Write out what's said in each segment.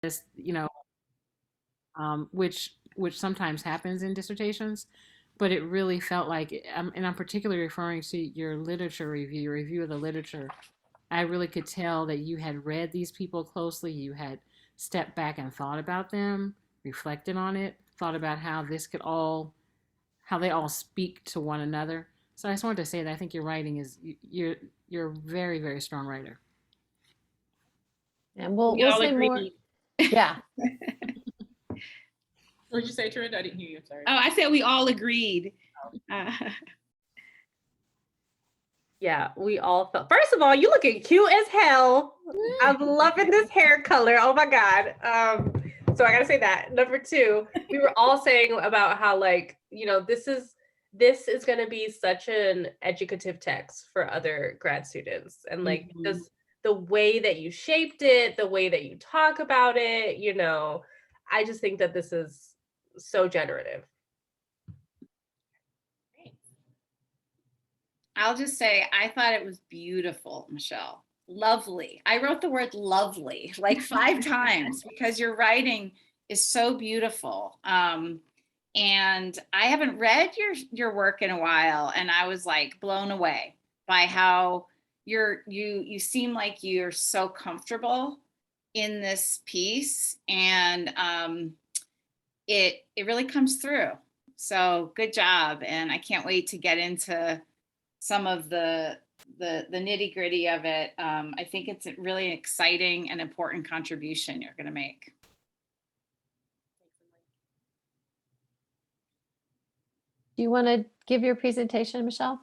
this, which sometimes happens in dissertations, but it really felt like, and I'm particularly referring to your literature review, your review of the literature. I really could tell that you had read these people closely. You had stepped back and thought about them, reflected on it, thought about how how they all speak to one another. So I just wanted to say that I think your writing is you're a very, very strong writer. And We we'll all say more. agree. Yeah. What did you say, Trent? I didn't hear you. I'm sorry. Oh, I said we all agreed. Yeah, we all felt. First of all, you looking cute as hell. I'm loving this hair color. Oh my god. So I gotta say that. Number two, we were all saying about how, like, this is gonna be such an educative text for other grad students, and like just the way that you shaped it, the way that you talk about it. I just think that this is so generative. I'll just say I thought it was beautiful, Michelle. Lovely. I wrote the word lovely like 5 times because your writing is so beautiful. And I haven't read your work in a while, and I was like blown away by how you seem like you're so comfortable in this piece, and it really comes through. So good job, and I can't wait to get into some of the nitty gritty of it. I think it's a really exciting and important contribution you're going to make. Do you want to give your presentation, Michelle?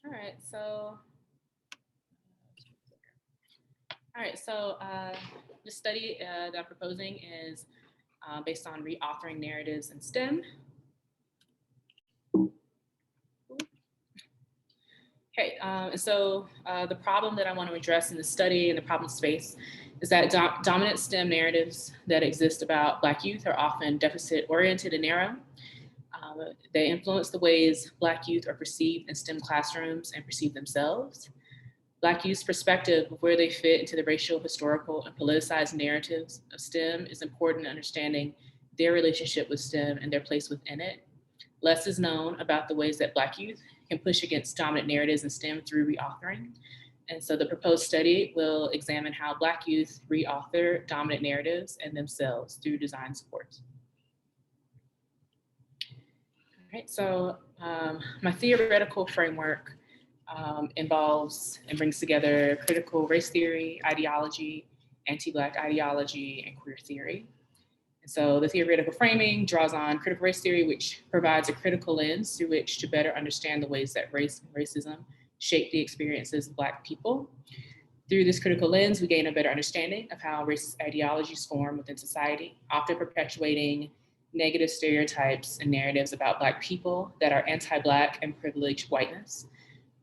All right, so the study that I'm proposing is based on reauthoring narratives in STEM. Okay, and so the problem that I want to address in the study and the problem space is that dominant STEM narratives that exist about Black youth are often deficit-oriented and narrow. They influence the ways Black youth are perceived in STEM classrooms and perceive themselves. Black youth's perspective of where they fit into the racial, historical, and politicized narratives of STEM is important in understanding their relationship with STEM and their place within it. Less is known about the ways that Black youth can push against dominant narratives in STEM through reauthoring. And so the proposed study will examine how Black youth reauthor dominant narratives and themselves through design supports. All right, so my theoretical framework involves and brings together critical race theory, ideology, anti-Black ideology, and queer theory. And so the theoretical framing draws on critical race theory, which provides a critical lens through which to better understand the ways that race and racism shape the experiences of Black people. Through this critical lens, we gain a better understanding of how racist ideologies form within society, often perpetuating negative stereotypes and narratives about Black people that are anti-Black and privileged whiteness.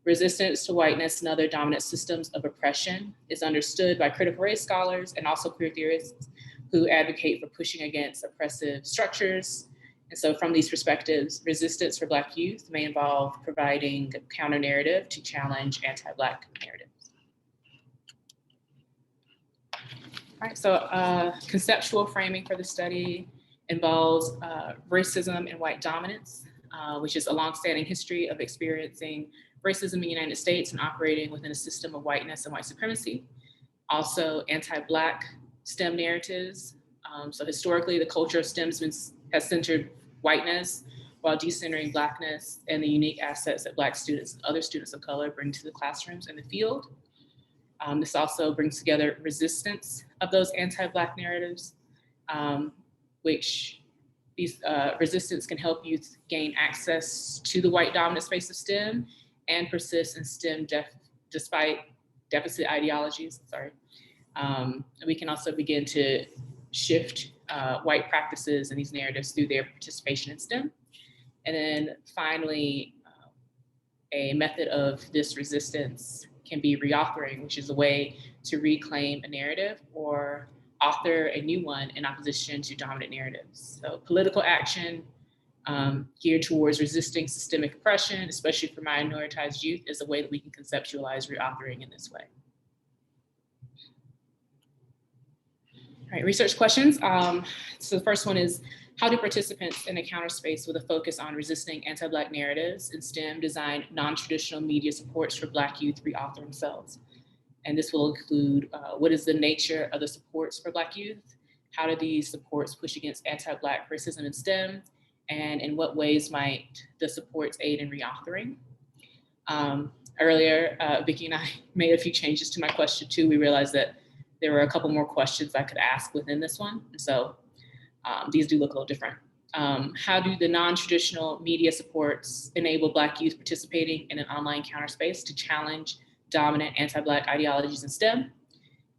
Resistance to whiteness and other dominant systems of oppression is understood by critical race scholars and also queer theorists who advocate for pushing against oppressive structures. And so from these perspectives, resistance for Black youth may involve providing a counter narrative to challenge anti-Black narratives. All right, so conceptual framing for the study involves racism and white dominance, which is a longstanding history of experiencing racism in the United States and operating within a system of whiteness and white supremacy. Also, anti-Black STEM narratives. So historically, the culture of STEM has centered whiteness while decentering Blackness and the unique assets that Black students and other students of color bring to the classrooms and the field. This also brings together resistance of those anti-Black narratives, which these resistance can help youth gain access to the white dominant space of STEM and persist in STEM despite deficit ideologies, we can also begin to shift white practices and these narratives through their participation in STEM. And then finally, a method of this resistance can be reauthoring, which is a way to reclaim a narrative or author a new one in opposition to dominant narratives. So political action geared towards resisting systemic oppression, especially for minoritized youth, is a way that we can conceptualize reauthoring in this way. All right, research questions. So the first one is, how do participants in a counter space with a focus on resisting anti-Black narratives in STEM design non-traditional media supports for Black youth reauthor themselves? And this will include what is the nature of the supports for Black youth? How do these supports push against anti-Black racism in STEM? And in what ways might the supports aid in reauthoring? Earlier, Vicki and I made a few changes to my question too. We realized that there were a couple more questions I could ask within this one. And so these do look a little different. How do the non-traditional media supports enable Black youth participating in an online counter space to challenge dominant anti-Black ideologies in STEM?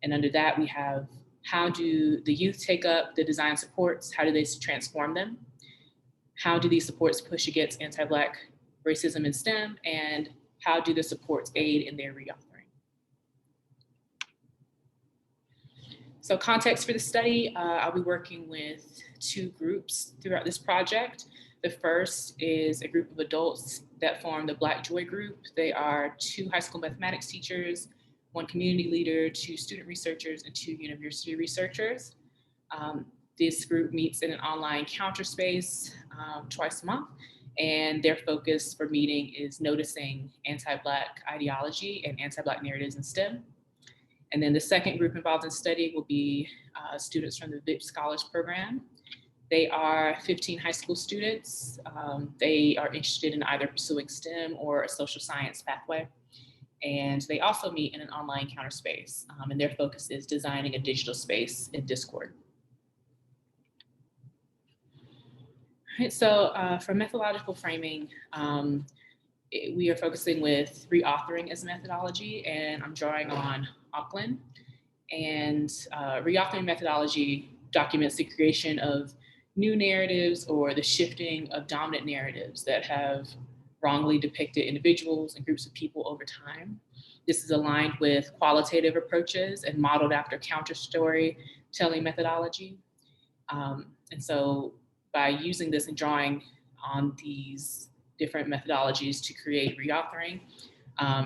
And under that, we have, how do the youth take up the design supports? How do they transform them? How do these supports push against anti-Black racism in STEM? And how do the supports aid in their reauthoring? So context for the study, I'll be working with two groups throughout this project. The first is a group of adults that form the Black Joy group. They are 2 high school mathematics teachers, 1 community leader, 2 student researchers, and 2 university researchers. This group meets in an online counter space twice a month, and their focus for meeting is noticing anti-Black ideology and anti-Black narratives in STEM. And then the second group involved in study will be students from the VIP Scholars Program. They are 15 high school students. They are interested in either pursuing STEM or a social science pathway. And they also meet in an online counter space, and their focus is designing a digital space in Discord. All right, so for methodological framing, we are focusing with reauthoring as a methodology, and I'm drawing on Auckland. And reauthoring methodology documents the creation of new narratives or the shifting of dominant narratives that have wrongly depicted individuals and groups of people over time. This is aligned with qualitative approaches and modeled after counter story telling methodology. And so by using this and drawing on these different methodologies to create reauthoring,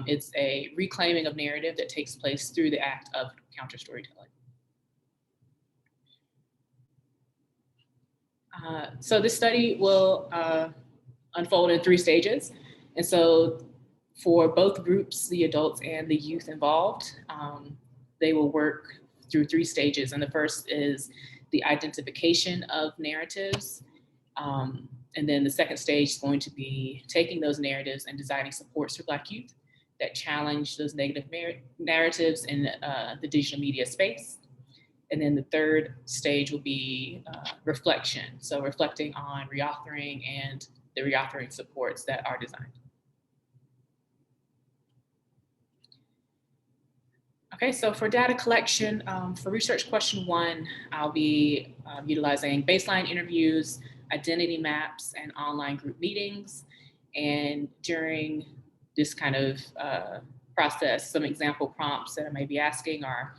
it's a reclaiming of narrative that takes place through the act of counter storytelling. So this study will unfold in 3 stages. And so for both groups, the adults and the youth involved, they will work through 3 stages. And the first is the identification of narratives. And then the second stage is going to be taking those narratives and designing supports for Black youth that challenge those negative narratives in the digital media space. And then the third stage will be reflection. So reflecting on reauthoring and the reauthoring supports that are designed. Okay, so for data collection, for research question 1, I'll be utilizing baseline interviews, identity maps, and online group meetings. And during this kind of process, some example prompts that I may be asking are,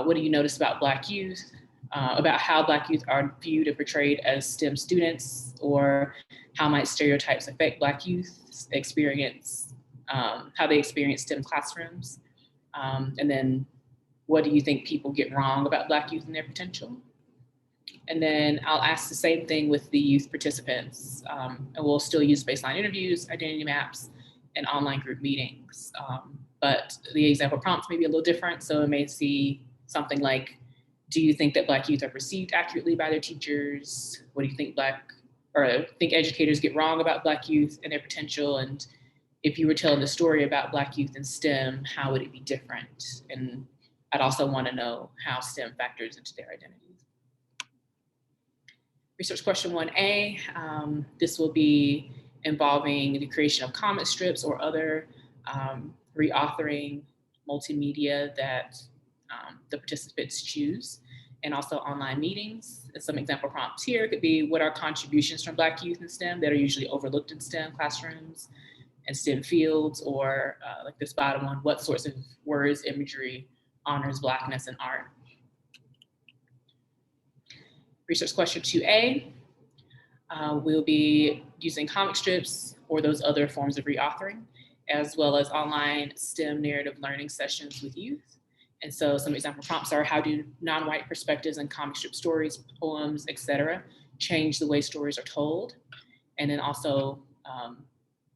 what do you notice about Black youth, about how Black youth are viewed and portrayed as STEM students, or how might stereotypes affect Black youth experience, how they experience STEM classrooms, and then what do you think people get wrong about Black youth and their potential? And then I'll ask the same thing with the youth participants, and we'll still use baseline interviews, identity maps, and online group meetings. But the example prompts may be a little different. So it may see something like, do you think that Black youth are perceived accurately by their teachers? What do you think think educators get wrong about Black youth and their potential? And if you were telling the story about Black youth in STEM, how would it be different? And I'd also want to know how STEM factors into their identities. Research question 1A, this will be involving the creation of comic strips or other reauthoring multimedia that the participants choose, and also online meetings. And some example prompts here could be, what are contributions from Black youth in STEM that are usually overlooked in STEM classrooms and STEM fields, or like this bottom one, what sorts of words, imagery honors Blackness in art? Research question 2A, we'll be using comic strips or those other forms of reauthoring, as well as online STEM narrative learning sessions with youth. And so some example prompts are, how do non-white perspectives and comic strip stories, poems, etc., change the way stories are told? And then also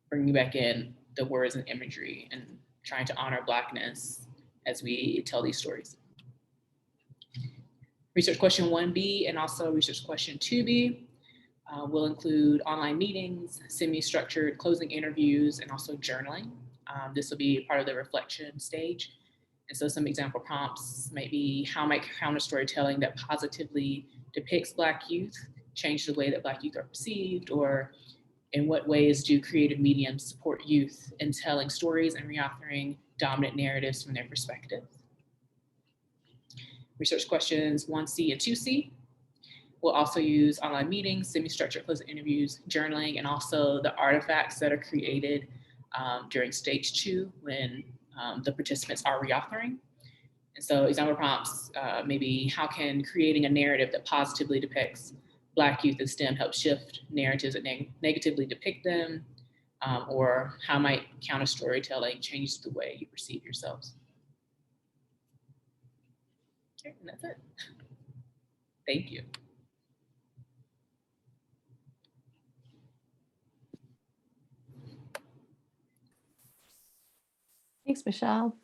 bringing back in the words and imagery and trying to honor Blackness as we tell these stories. Research question 1B and also research question 2B will include online meetings, semi-structured closing interviews, and also journaling. This will be part of the reflection stage. And so some example prompts might be, how might counter storytelling that positively depicts Black youth change the way that Black youth are perceived, or in what ways do creative mediums support youth in telling stories and reauthoring dominant narratives from their perspective? Research questions 1C and 2C. We'll also use online meetings, semi-structured closing interviews, journaling, and also the artifacts that are created during stage 2 when the participants are reauthoring. And so example prompts, maybe, how can creating a narrative that positively depicts Black youth in STEM help shift narratives that negatively depict them? Or how might counter storytelling change the way you perceive yourselves? Okay, and that's it. Thank you. Thanks, Michelle.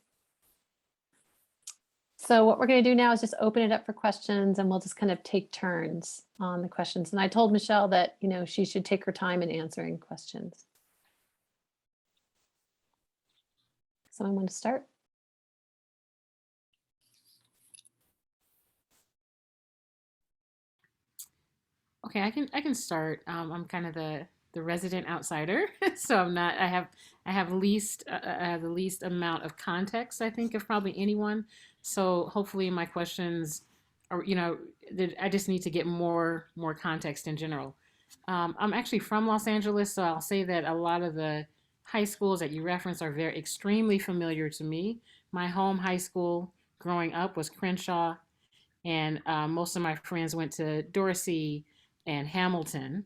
So what we're going to do now is just open it up for questions, and we'll just kind of take turns on the questions. And I told Michelle that, you know, she should take her time in answering questions. Someone want to start? Okay, I can start. I'm kind of the resident outsider, so I'm not. I have the least amount of context, I think, of probably anyone. So hopefully my questions are, you know, I just need to get more context in general. I'm actually from Los Angeles, so I'll say that a lot of the high schools that you reference are very extremely familiar to me. My home high school growing up was Crenshaw, and most of my friends went to Dorsey and Hamilton.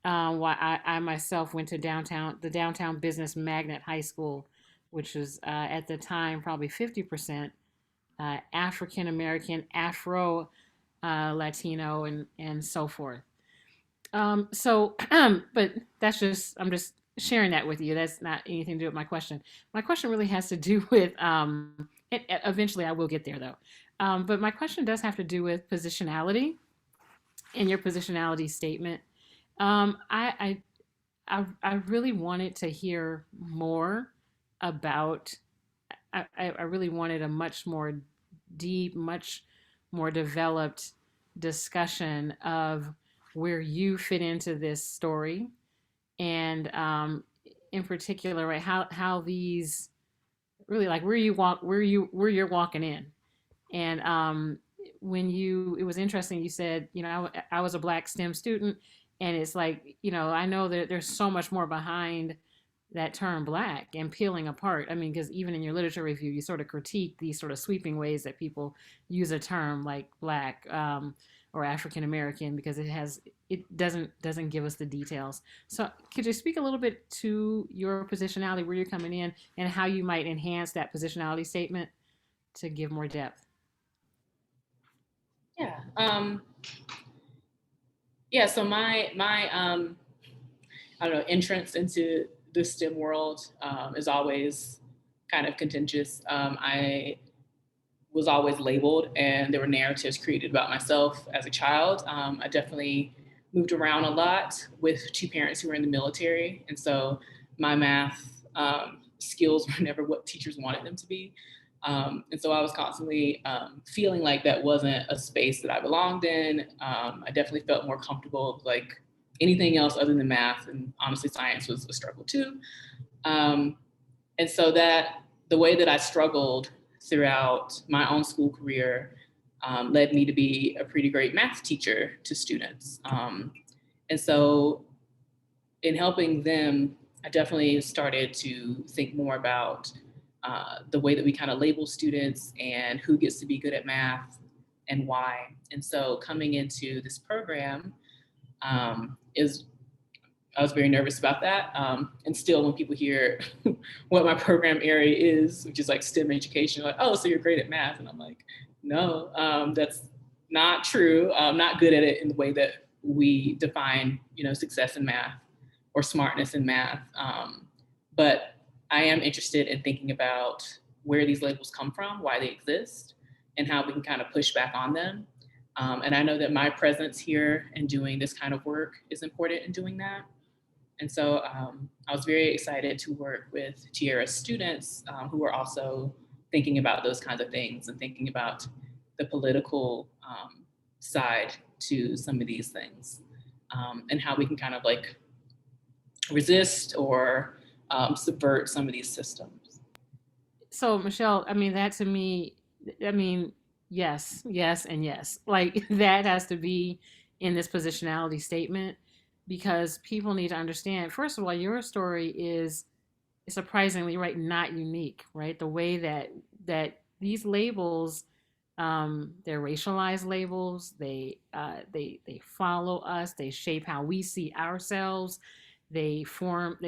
While I myself went to the downtown business magnet high school, which was at the time probably 50% African American, Afro Latino, and so forth. But that's just, I'm just sharing that with you. That's not anything to do with my question. My question really has to do with, eventually I will get there though. But my question does have to do with positionality in your positionality statement. I really wanted to hear more about, I really wanted a much more deep, much more developed discussion of where you fit into this story, and in particular, right, how these really, like, where you're walking in. And it was interesting, you said, you know, I was a Black STEM student, and it's like, you know, I know that there's so much more behind that term Black and peeling apart. I mean, because even in your literature review, you sort of critique these sort of sweeping ways that people use a term like Black or African American, because it doesn't give us the details. So could you speak a little bit to your positionality, where you're coming in, and how you might enhance that positionality statement to give more depth? Yeah. Yeah. So my I don't know, entrance into the STEM world is always kind of contentious. I was always labeled, and there were narratives created about myself as a child. I definitely moved around a lot with two parents who were in the military, and so my math skills were never what teachers wanted them to be. And so I was constantly feeling like that wasn't a space that I belonged in. I definitely felt more comfortable, like anything else other than math, and honestly, science was a struggle too. And so that the way that I struggled throughout my own school career led me to be a pretty great math teacher to students. And so in helping them, I definitely started to think more about the way that we kind of label students and who gets to be good at math, and why. And so coming into this program I was very nervous about that. And still when people hear what my program area is, which is like STEM education, like, oh, so you're great at math. And I'm like, no, that's not true. I'm not good at it in the way that we define, success in math or smartness in math. But I am interested in thinking about where these labels come from, why they exist, and how we can kind of push back on them. And I know that my presence here and doing this kind of work is important in doing that. And so I was very excited to work with Tierra's students who are also thinking about those kinds of things and thinking about the political side to some of these things and how we can kind of like resist or subvert some of these systems. So Michelle, I mean, that to me, I mean, yes, yes, and yes. Like that has to be in this positionality statement because people need to understand, first of all, your story is surprisingly, right, not unique, right? The way that these labels, they're racialized labels. They follow us. They shape how we see ourselves. They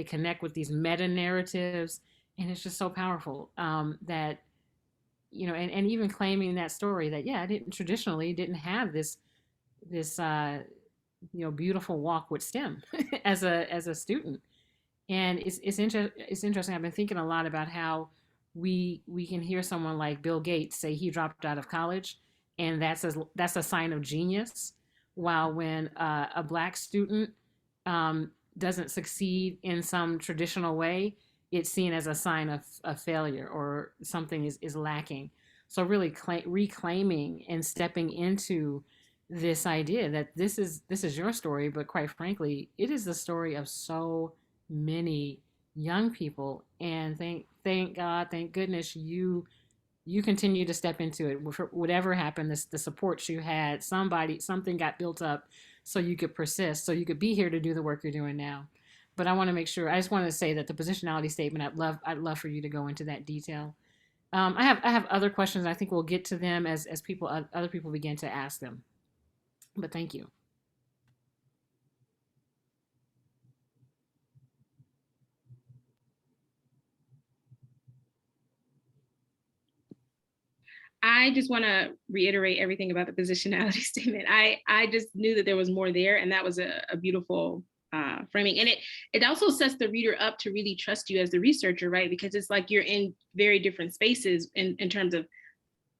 connect with these meta narratives, and it's just so powerful that and even claiming that story that yeah, I didn't have this beautiful walk with STEM as a student. And it's interesting. I've been thinking a lot about how we can hear someone like Bill Gates say he dropped out of college, and that's a sign of genius. While when a black student doesn't succeed in some traditional way, it's seen as a sign of failure or something is lacking. So really reclaiming and stepping into this idea that this is your story, but quite frankly, it is the story of so many young people. And thank God, thank goodness you continue to step into it. Whatever happened, the support you had, something got built up so you could persist, so you could be here to do the work you're doing now. But I want to make sure, I just wanted to say that the positionality statement, I'd love for you to go into that detail. I have other questions. I think we'll get to them as other people begin to ask them. But thank you. I just want to reiterate everything about the positionality statement. I just knew that there was more there, and that was a beautiful framing. And it also sets the reader up to really trust you as the researcher, right? Because it's like you're in very different spaces in terms of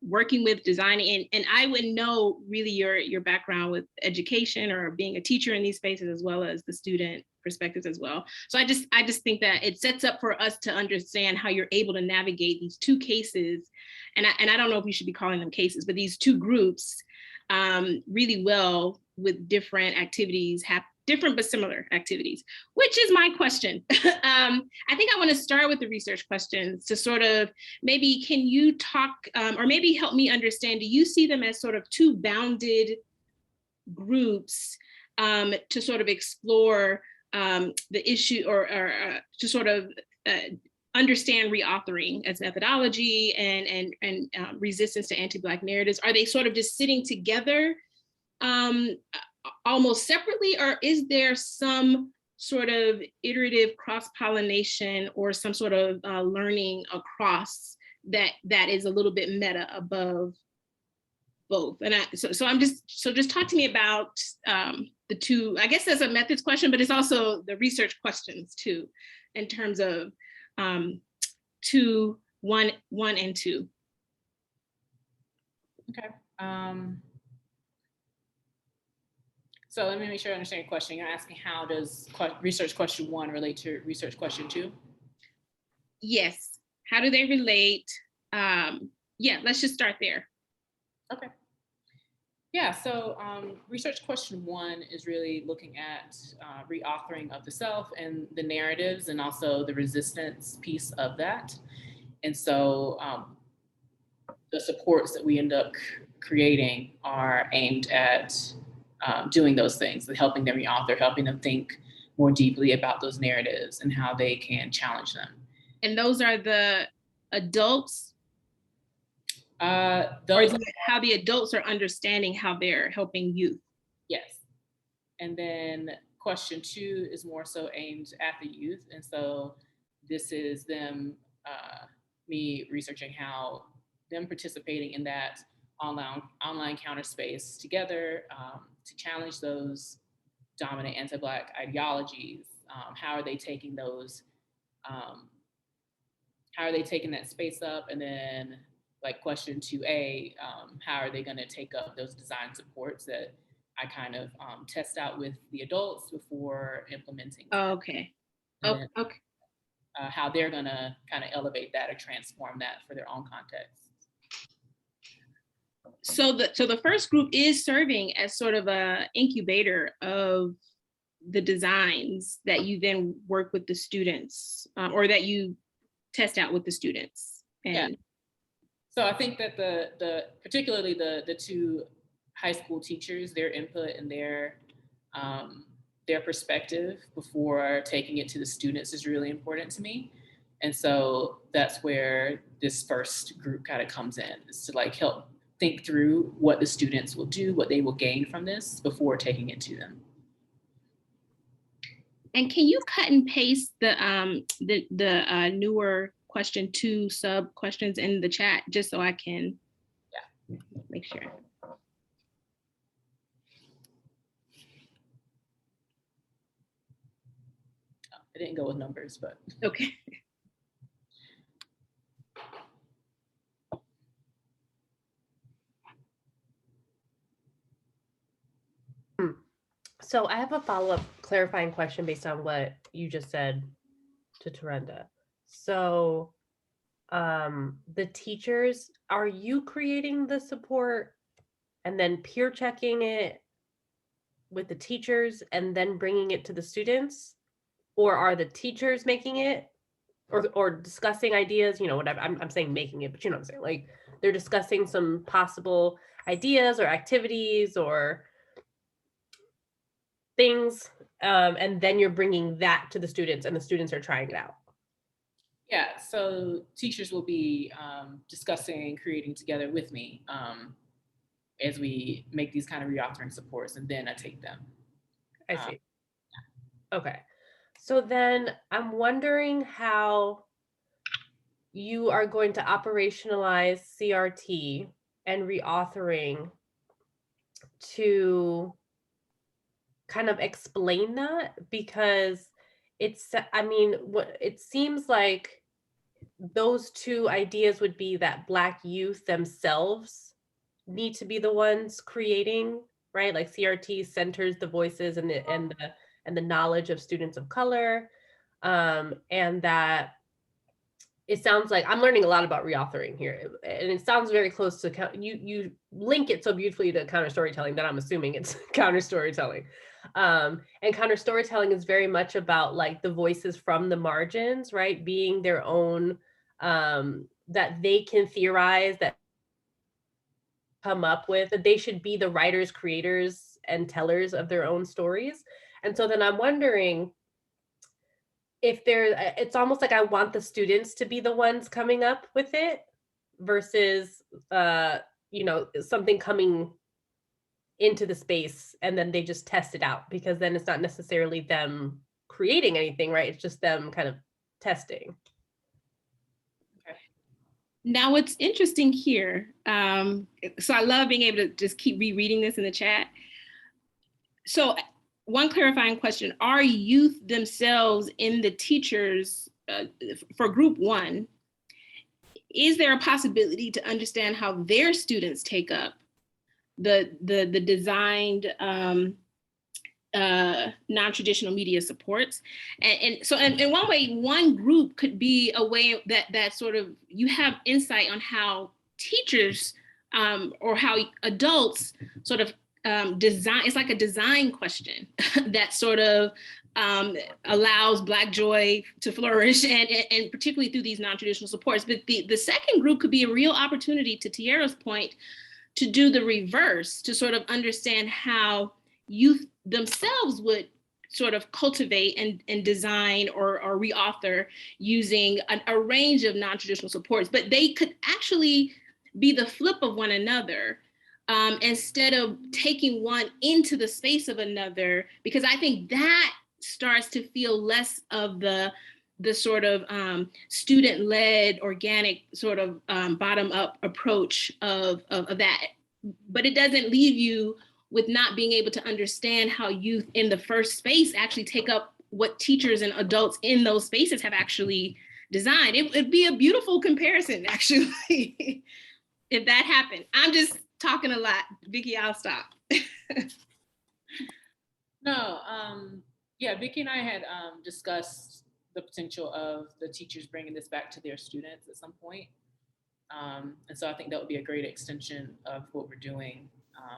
working with designing, and I would know really your background with education or being a teacher in these spaces, as well as the student perspectives as well. So I just think that it sets up for us to understand how you're able to navigate these two cases, and I don't know if we should be calling them cases, but these two groups really well with different activities, different but similar activities, which is my question. I think I want to start with the research questions to sort of maybe, can you talk or maybe help me understand, do you see them as sort of two bounded groups to sort of explore the issue or to sort of understand reauthoring as methodology and resistance to anti-Black narratives? Are they sort of just sitting together almost separately, or is there some sort of iterative cross-pollination or some sort of learning across that is a little bit meta above both? And just talk to me about the two. I guess that's a methods question, but it's also the research questions too, in terms of one and two. Okay. So let me make sure I understand your question. You're asking how does research question 1 relate to research question 2? Yes. How do they relate? Yeah, let's just start there. Okay. Yeah, so research question 1 is really looking at reauthoring of the self and the narratives and also the resistance piece of that. And so the supports that we end up creating are aimed at doing those things, helping them reauthor, helping them think more deeply about those narratives and how they can challenge them. And those are the adults? Or Those, how the adults are understanding how they're helping youth? yes. And then question 2 is more so aimed at the youth. And so this is them, me researching how them participating in that online counter space together, to challenge those dominant anti-Black ideologies. How are they taking those, how are they taking that space up? And then like question 2A, how are they going to take up those design supports that I kind of test out with the adults before implementing. Okay. And then, Okay. how they're going to kind of elevate that or transform that for their own context. So the first group is serving as sort of a incubator of the designs that you then work with the students, or that you test out with the students. And yeah. So I think that the particularly the 2 high school teachers, their input and their perspective before taking it to the students is really important to me. And so that's where this first group kind of comes in, is to like help think through what the students will do, what they will gain from this before taking it to them. And can you cut and paste the newer question 2 sub questions in the chat, just so I can make sure? I didn't go with numbers, but Okay. So I have a follow-up clarifying question based on what you just said to Tarenda. So the teachers, are you creating the support and then peer checking it with the teachers and then bringing it to the students? Or are the teachers making it or discussing ideas, you know, whatever, I'm saying making it, but you know what I'm saying? Like they're discussing some possible ideas or activities or things, and then you're bringing that to the students and the students are trying it out. yeah, so teachers will be discussing and creating together with me as we make these kind of reauthoring supports, and then I take them. I see. Okay. So then I'm wondering how you are going to operationalize CRT and reauthoring to kind of explain that, because it's, I mean, what it seems like those 2 ideas would be that Black youth themselves need to be the ones creating, right? Like CRT centers the voices and the knowledge of students of color, and that it sounds like I'm learning a lot about reauthoring here, and it sounds very close to you link it so beautifully to counter storytelling that I'm assuming it's counter storytelling. And counter storytelling is very much about like the voices from the margins, right? Being their own, that they can theorize, that come up with, that they should be the writers, creators, and tellers of their own stories. And so then I'm wondering if it's almost like I want the students to be the ones coming up with it versus, you know, something coming into the space and then they just test it out, because then it's not necessarily them creating anything, right? It's just them kind of testing. Now, what's interesting here, so I love being able to just keep rereading this in the chat. So one clarifying question, are youth themselves in the teachers, for group 1, is there a possibility to understand how their students take up the designed non-traditional media supports? And so in one way, one group could be a way that sort of you have insight on how teachers or how adults sort of design. It's like a design question that sort of allows Black joy to flourish, and particularly through these non-traditional supports. But the second group could be a real opportunity, to Tiara's point, to do the reverse, to sort of understand how youth themselves would sort of cultivate and design or reauthor using a range of non-traditional supports. But they could actually be the flip of one another, instead of taking one into the space of another, because I think that starts to feel less of the sort of student-led, organic sort of bottom-up approach of that. But it doesn't leave you with not being able to understand how youth in the first space actually take up what teachers and adults in those spaces have actually designed. It'd be a beautiful comparison, actually, if that happened. I'm just talking a lot. Vicki, I'll stop. No, yeah, Vicki and I had discussed the potential of the teachers bringing this back to their students at some point. And so I think that would be a great extension of what we're doing.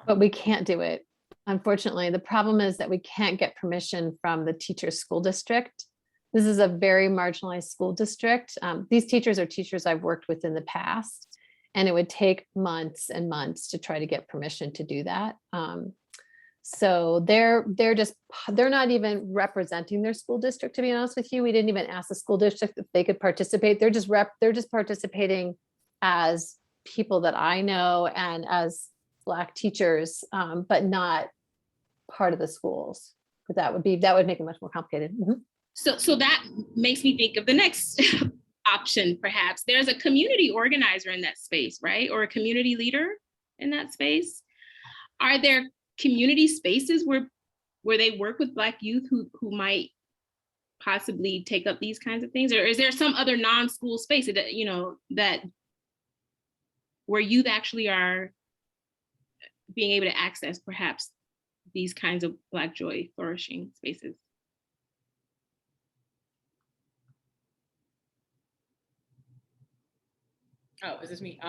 But we can't do it. Unfortunately, the problem is that we can't get permission from the teacher's school district. This is a very marginalized school district. These teachers are teachers I've worked with in the past, and it would take months and months to try to get permission to do that. So they're not even representing their school district, to be honest with you. We didn't even ask the school district if they could participate. They're just participating as people that I know and as Black teachers, but not part of the schools. But that would make it much more complicated. Mm-hmm. So that makes me think of the next option, perhaps. There's a community organizer in that space, right? Or a community leader in that space. Are there community spaces where they work with Black youth who might possibly take up these kinds of things? Or is there some other non-school space that, you know, that where youth actually are being able to access perhaps these kinds of Black joy flourishing spaces? Oh, is this me?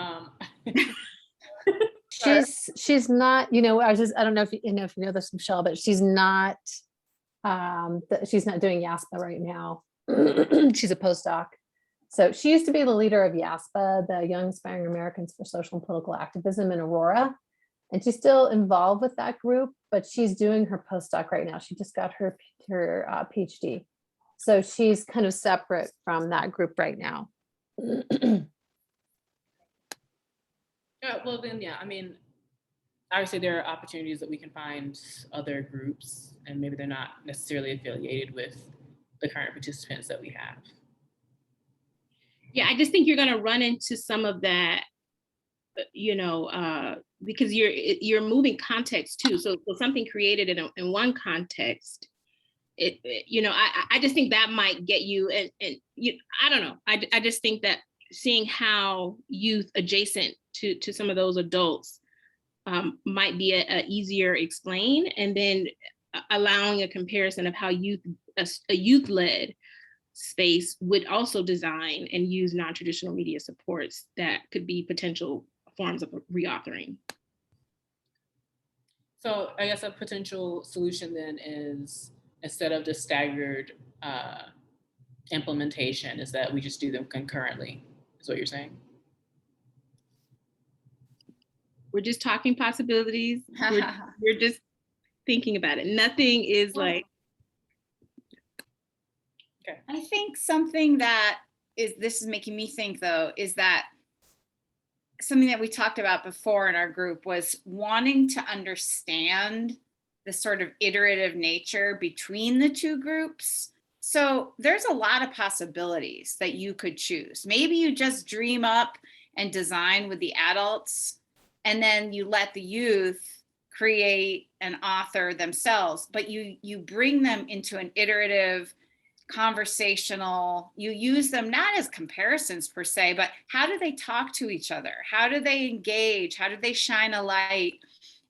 She's not, you know, I don't know if you know this, Michelle, but she's not doing YASPA right now. She's a postdoc. So she used to be the leader of YASPA, the Young Inspiring Americans for Social and Political Activism in Aurora. And she's still involved with that group, but she's doing her postdoc right now. She just got her PhD. So she's kind of separate from that group right now. Well, then, yeah, I mean, obviously there are opportunities that we can find other groups, and maybe they're not necessarily affiliated with the current participants that we have. Yeah, I just think you're going to run into some of that, you know, because you're moving context too. So something created in one context, you know, I just think that might get you, and you, I don't know. I just think that seeing how youth adjacent to some of those adults might be a easier explain, and then allowing a comparison of how a youth-led space would also design and use non-traditional media supports that could be potential forms of reauthoring. So I guess a potential solution then is, instead of the staggered implementation, is that we just do them concurrently, is what you're saying? We're just talking possibilities. We're just thinking about it. Nothing is like. Okay. I think something that this is making me think, though, is that something that we talked about before in our group was wanting to understand the sort of iterative nature between the two groups. So there's a lot of possibilities that you could choose. Maybe you just dream up and design with the adults, and then you let the youth create and author themselves, but you bring them into an iterative, conversational, you use them not as comparisons per se, but how do they talk to each other? How do they engage? How do they shine a light?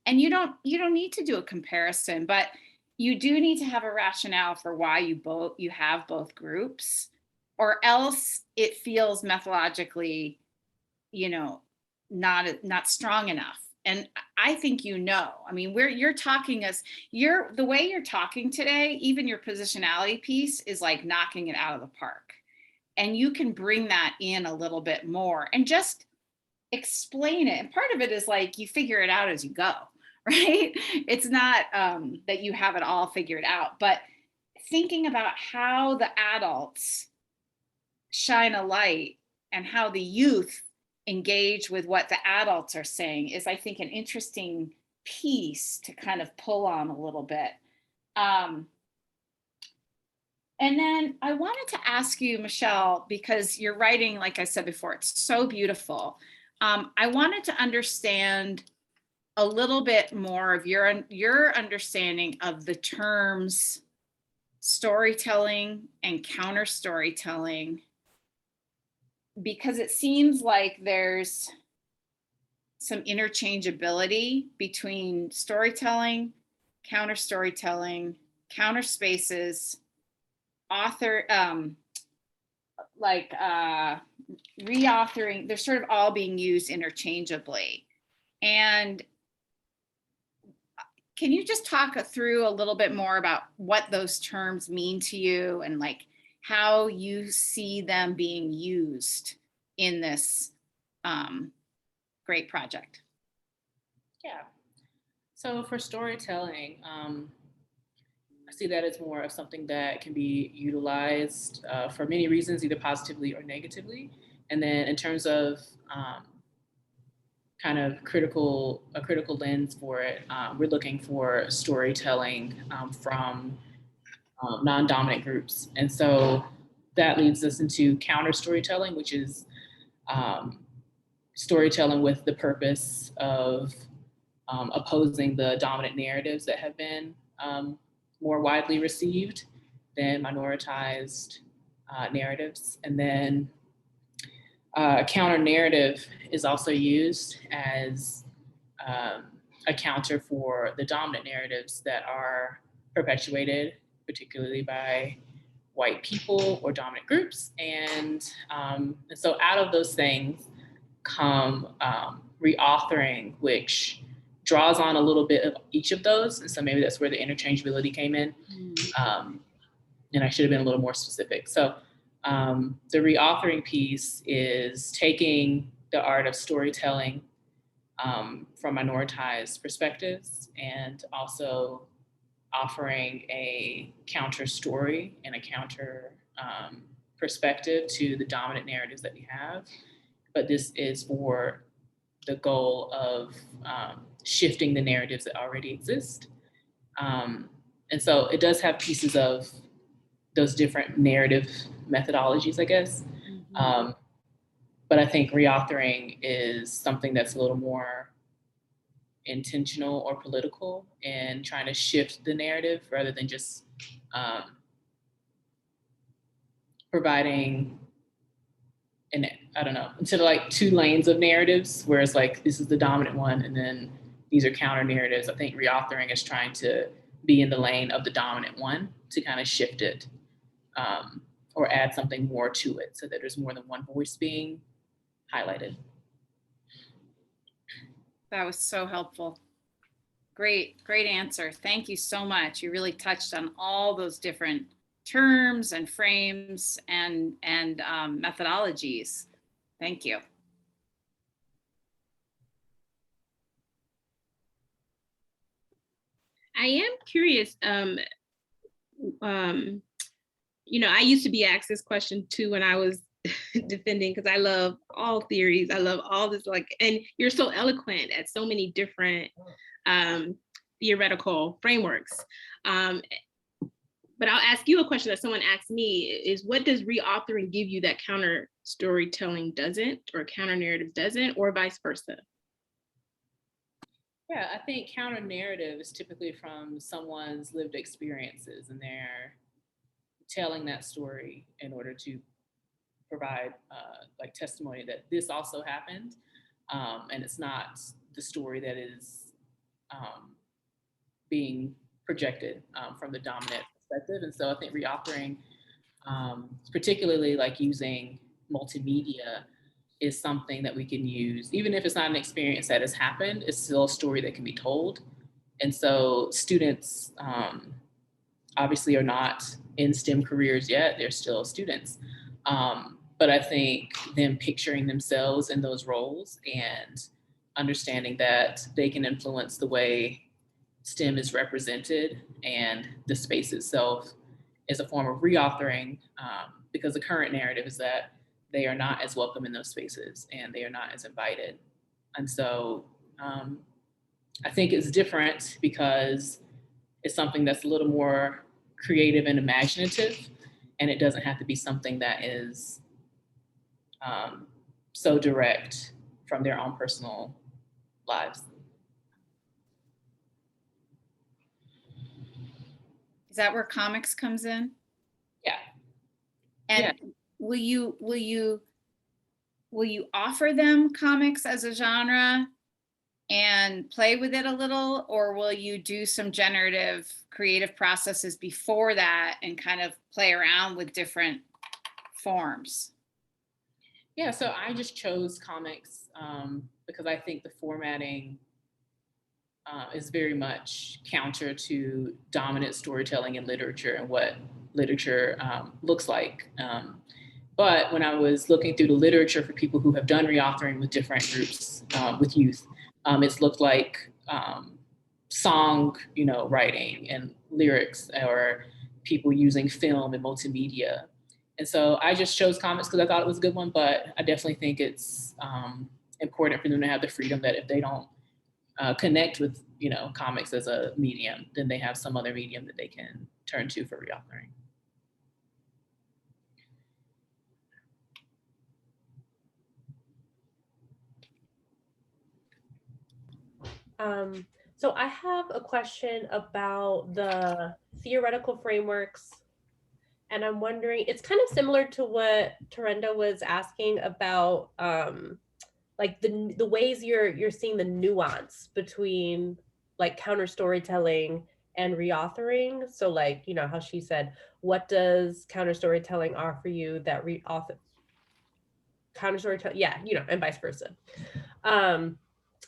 And you don't need to do a comparison, but you do need to have a rationale for why you have both groups, or else it feels methodologically, you know, not strong enough. And I think, you know, I mean, you're talking the way you're talking today, even your positionality piece is like knocking it out of the park. And you can bring that in a little bit more and just explain it. And part of it is like, you figure it out as you go, right? It's not that you have it all figured out, but thinking about how the adults shine a light and how the youth engage with what the adults are saying is, I think, an interesting piece to kind of pull on a little bit. And then I wanted to ask you, Michelle, because your writing, like I said before, it's so beautiful. I wanted to understand a little bit more of your understanding of the terms storytelling and counter storytelling, because it seems like there's some interchangeability between storytelling, counter storytelling, counter spaces, author, reauthoring. They're sort of all being used interchangeably. And can you just talk through a little bit more about what those terms mean to you, and like how you see them being used in this great project? Yeah. So for storytelling, I see that as more of something that can be utilized for many reasons, either positively or negatively. And then in terms of kind of a critical lens for it, we're looking for storytelling from non-dominant groups. And so that leads us into counter storytelling, which is storytelling with the purpose of opposing the dominant narratives that have been more widely received than minoritized narratives. And then counter narrative is also used as a counter for the dominant narratives that are perpetuated, particularly by white people or dominant groups. And so out of those things come reauthoring, which draws on a little bit of each of those. And so maybe that's where the interchangeability came in. And I should have been a little more specific. So the reauthoring piece is taking the art of storytelling from minoritized perspectives, and also offering a counter story and a counter perspective to the dominant narratives that we have. But this is for the goal of shifting the narratives that already exist. And so it does have pieces of those different narrative methodologies, I guess. But I think reauthoring is something that's a little more intentional or political in trying to shift the narrative rather than just providing I don't know, instead of like two lanes of narratives, where it's like, this is the dominant one and then these are counter narratives. I think reauthoring is trying to be in the lane of the dominant one to kind of shift it or add something more to it so that there's more than one voice being highlighted. That was so helpful. Great answer. Thank you so much. You really touched on all those different terms and frames and methodologies. Thank you. I am curious. I used to be asked this question too when I was defending, because I love all theories. I love all this, and you're so eloquent at so many different theoretical frameworks. But I'll ask you a question that someone asked me is, what does reauthoring give you that counter storytelling doesn't, or counter narrative doesn't, or vice versa? Yeah, I think counter narrative is typically from someone's lived experiences, and they're telling that story in order to provide like testimony that this also happened. And it's not the story that is being projected from the dominant perspective. And so I think reauthoring, particularly like using multimedia, is something that we can use, even if it's not an experience that has happened, it's still a story that can be told. And so students obviously are not in STEM careers yet, they're still students. But I think them picturing themselves in those roles and understanding that they can influence the way STEM is represented and the space itself is a form of reauthoring, because the current narrative is that they are not as welcome in those spaces and they are not as invited. And so I think it's different because it's something that's a little more creative and imaginative, and it doesn't have to be something that is so direct from their own personal lives. Is that where comics comes in? Yeah. And Yeah. will you offer them comics as a genre and play with it a little, or will you do some generative creative processes before that and kind of play around with different forms? Yeah, so I just chose comics because I think the formatting is very much counter to dominant storytelling in literature and what literature looks like. But when I was looking through the literature for people who have done reauthoring with different groups, with youth, it's looked like song, writing and lyrics, or people using film and multimedia. And so I just chose comics because I thought it was a good one, but I definitely think it's important for them to have the freedom that if they don't connect with, comics as a medium, then they have some other medium that they can turn to for reauthoring. So I have a question about the theoretical frameworks, and I'm wondering, it's kind of similar to what Tarenda was asking about, like the ways you're seeing the nuance between like counter storytelling and reauthoring. So like, how she said, what does counter storytelling offer you that counter storytelling, yeah, and vice versa.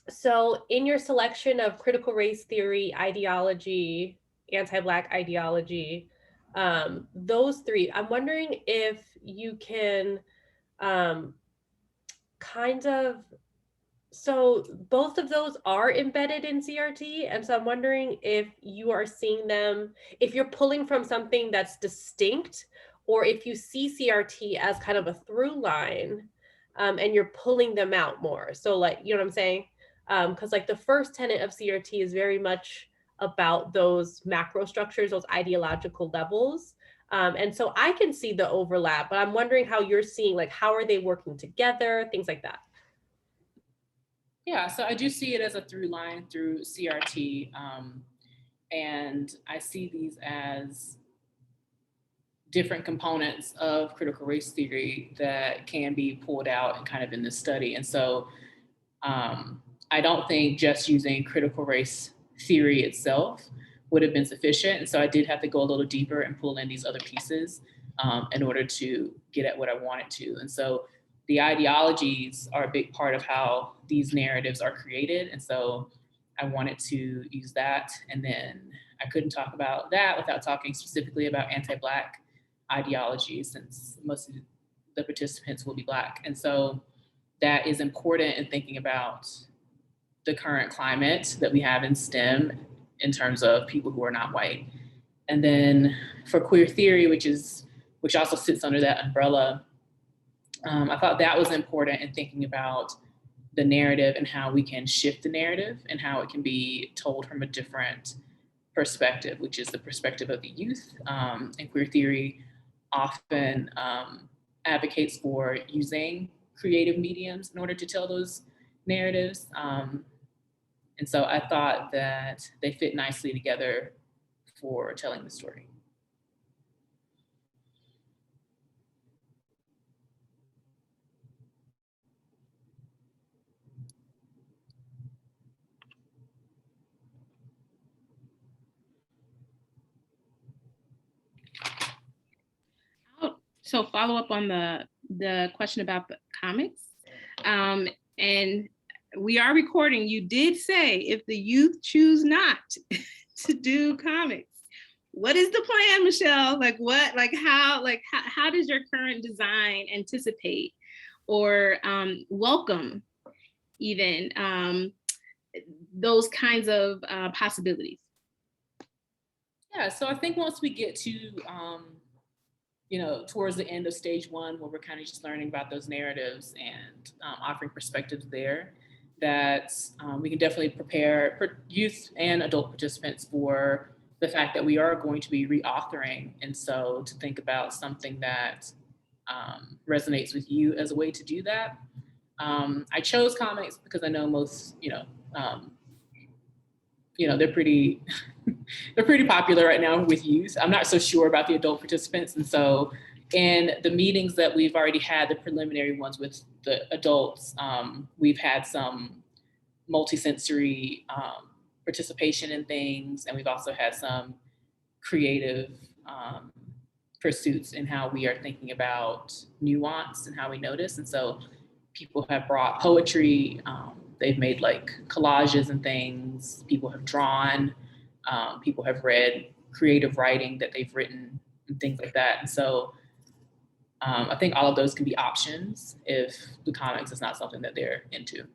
So in your selection of critical race theory, ideology, anti-Black ideology, those three, I'm wondering if you can kind of, so both of those are embedded in CRT. And so I'm wondering if you are seeing them, if you're pulling from something that's distinct, or if you see CRT as kind of a through line, and you're pulling them out more. So like, you know what I'm saying? Because like the first tenet of CRT is very much about those macro structures, those ideological levels. And so I can see the overlap, but I'm wondering how you're seeing, like, how are they working together, things like that. Yeah, so I do see it as a through line through CRT. And I see these as different components of critical race theory that can be pulled out and kind of in this study. And so I don't think just using critical race theory itself would have been sufficient. And so I did have to go a little deeper and pull in these other pieces in order to get at what I wanted to. And so the ideologies are a big part of how these narratives are created. And so I wanted to use that. And then I couldn't talk about that without talking specifically about anti-Black ideology, since most of the participants will be Black. And so that is important in thinking about the current climate that we have in STEM in terms of people who are not white. And then for queer theory, which also sits under that umbrella, I thought that was important in thinking about the narrative and how we can shift the narrative and how it can be told from a different perspective, which is the perspective of the youth. And queer theory often advocates for using creative mediums in order to tell those narratives. And so I thought that they fit nicely together for telling the story. So follow up on the question about the comics. And we are recording. You did say if the youth choose not to do comics, what is the plan, Michelle? How does your current design anticipate or welcome even those kinds of possibilities? Yeah, so I think once we get to towards the end of stage one, where we're kind of just learning about those narratives and offering perspectives there, that we can definitely prepare youth and adult participants for the fact that we are going to be reauthoring. And so to think about something that resonates with you as a way to do that. I chose comics because I know most, they're pretty they're pretty popular right now with youth. I'm not so sure about the adult participants. And so in the meetings that we've already had, the preliminary ones with the adults, we've had some multisensory participation in things. And we've also had some creative pursuits in how we are thinking about nuance and how we notice. And so people have brought poetry, they've made like collages and things, people have drawn, people have read creative writing that they've written and things like that. And so I think all of those can be options if the comics is not something that they're into.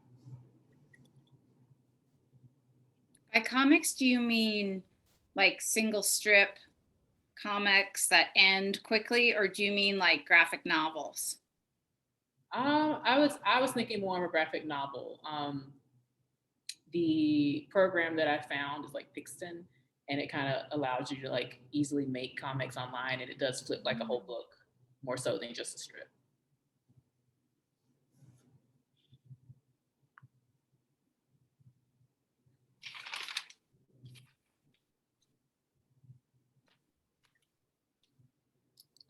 By comics, do you mean like single strip comics that end quickly, or do you mean like graphic novels? I was thinking more of a graphic novel. The program that I found is like Pixton, and it kind of allows you to like easily make comics online, and it does flip like a whole book more so than just a strip.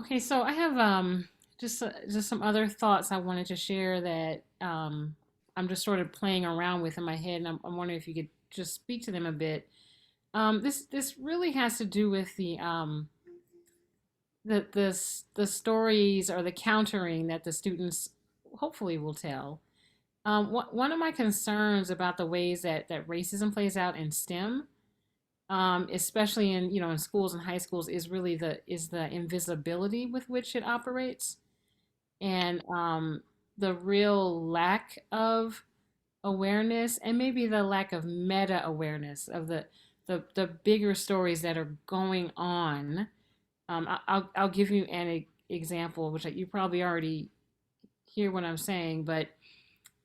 Okay, so I have just some other thoughts I wanted to share that I'm just sort of playing around with in my head, and I'm wondering if you could just speak to them a bit. This really has to do with the stories or the countering that the students hopefully will tell. One of my concerns about the ways that racism plays out in STEM, especially in schools and high schools, is really the invisibility with which it operates, and the real lack of awareness, and maybe the lack of meta awareness of the bigger stories that are going on. I'll give you an example, which you probably already hear what I'm saying, but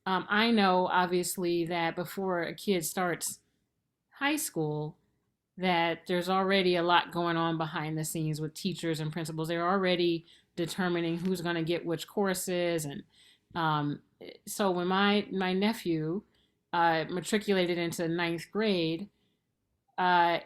I know obviously that before a kid starts high school, that there's already a lot going on behind the scenes with teachers and principals. They're already determining who's going to get which courses, and so when my nephew matriculated into ninth grade, uh,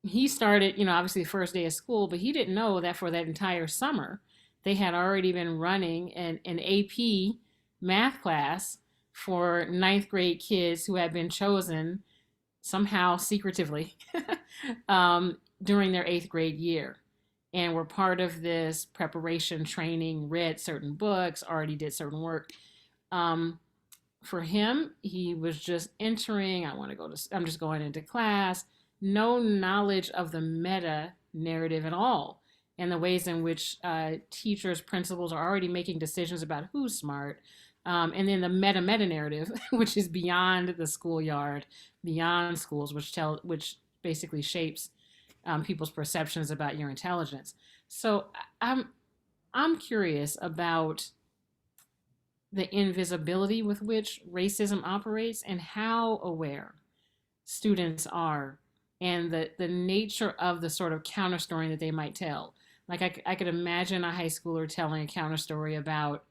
he started, obviously the first day of school, but he didn't know that for that entire summer, they had already been running an AP math class for ninth grade kids who had been chosen somehow secretively during their eighth grade year, and were part of this preparation training, read certain books, already did certain work. For him, he was just entering. I'm just going into class. No knowledge of the meta narrative at all, and the ways in which teachers, principals are already making decisions about who's smart. And then the meta narrative, which is beyond the schoolyard, beyond schools, which basically shapes people's perceptions about your intelligence. So I'm curious about the invisibility with which racism operates and how aware students are, and the nature of the sort of counter story that they might tell. Like I could imagine a high schooler telling a counter story about,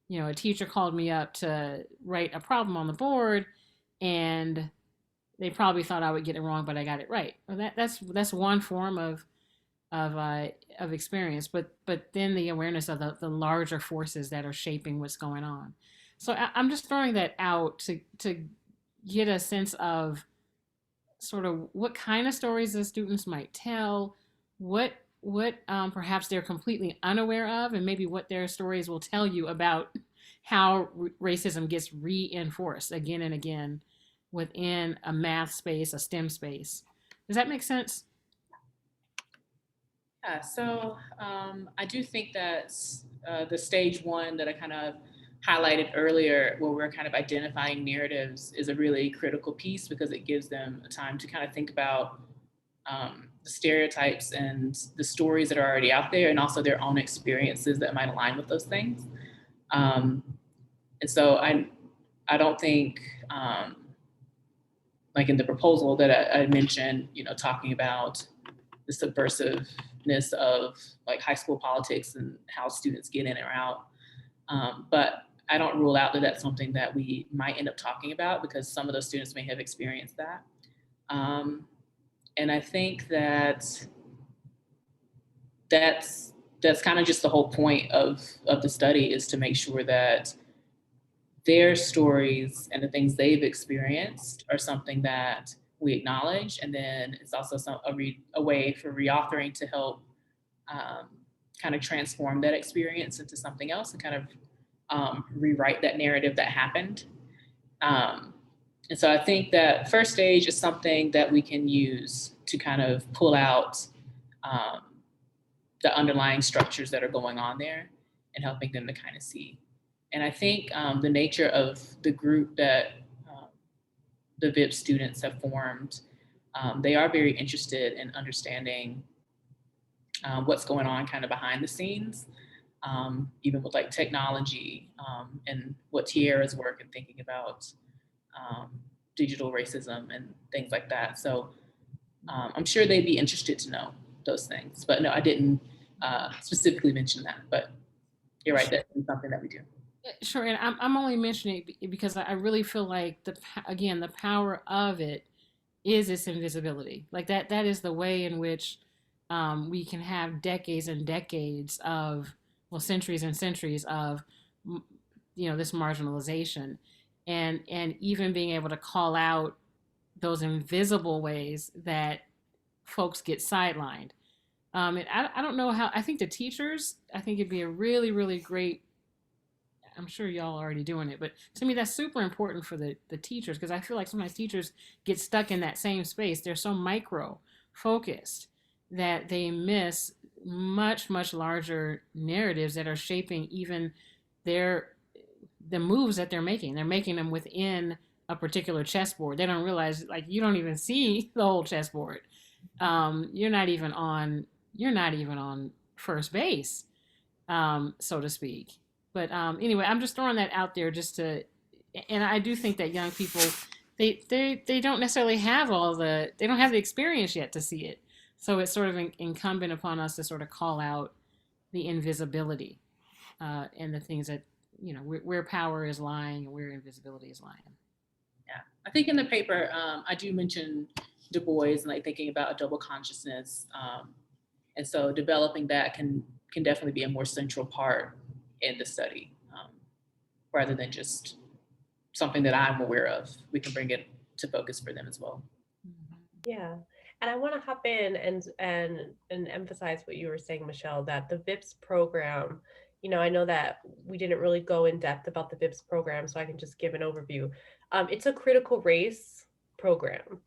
a teacher called me up to write a problem on the board, and they probably thought I would get it wrong, but I got it right. Well, that's one form of experience, but then the awareness of the larger forces that are shaping what's going on. So I'm just throwing that out to get a sense of sort of what kind of stories the students might tell, what perhaps they're completely unaware of, and maybe what their stories will tell you about how racism gets reinforced again and again within a math space, a STEM space. Does that make sense? Yeah, so I do think that the stage one that I kind of highlighted earlier, where we're kind of identifying narratives, is a really critical piece because it gives them time to kind of think about the stereotypes and the stories that are already out there, and also their own experiences that might align with those things. And so I don't think, like in the proposal that I mentioned, talking about the subversiveness of like high school politics and how students get in or out. But I don't rule out that that's something that we might end up talking about because some of those students may have experienced that. And I think that that's kind of just the whole point of the study, is to make sure that their stories and the things they've experienced are something that we acknowledge. And then it's also a way for reauthoring to help kind of transform that experience into something else and kind of rewrite that narrative that happened. And so I think that first stage is something that we can use to kind of pull out the underlying structures that are going on there and helping them to kind of see. And I think the nature of the group that the VIP students have formed, they are very interested in understanding what's going on kind of behind the scenes, even with like technology and what Tierra's work and thinking about digital racism and things like that. So I'm sure they'd be interested to know those things. But no, I didn't specifically mention that, but you're right, that's something that we do. Sure, and I'm only mentioning it because I really feel like the power of it is its invisibility. Like that is the way in which we can have decades and decades of, well, centuries and centuries of this marginalization, and even being able to call out those invisible ways that folks get sidelined. And I don't know how, I think the teachers, I think it'd be a really, really great, I'm sure y'all are already doing it, but to me, that's super important for the teachers, because I feel like sometimes teachers get stuck in that same space. They're so micro focused that they miss much, much larger narratives that are shaping even the moves that they're making. They're making them within a particular chessboard. They don't realize, like, you don't even see the whole chessboard. You're not even on first base, so to speak. But anyway, I'm just throwing that out there just to, and I do think that young people, they don't necessarily have they don't have the experience yet to see it. So it's sort of incumbent upon us to sort of call out the invisibility and the things that, where power is lying and where invisibility is lying. Yeah, I think in the paper, I do mention Du Bois and like thinking about a double consciousness. And so developing that can definitely be a more central part in the study, rather than just something that I'm aware of. We can bring it to focus for them as well. Yeah. And I want to hop in and emphasize what you were saying, Michelle, that the VIPS program, I know that we didn't really go in depth about the VIPS program, so I can just give an overview. It's a critical race program.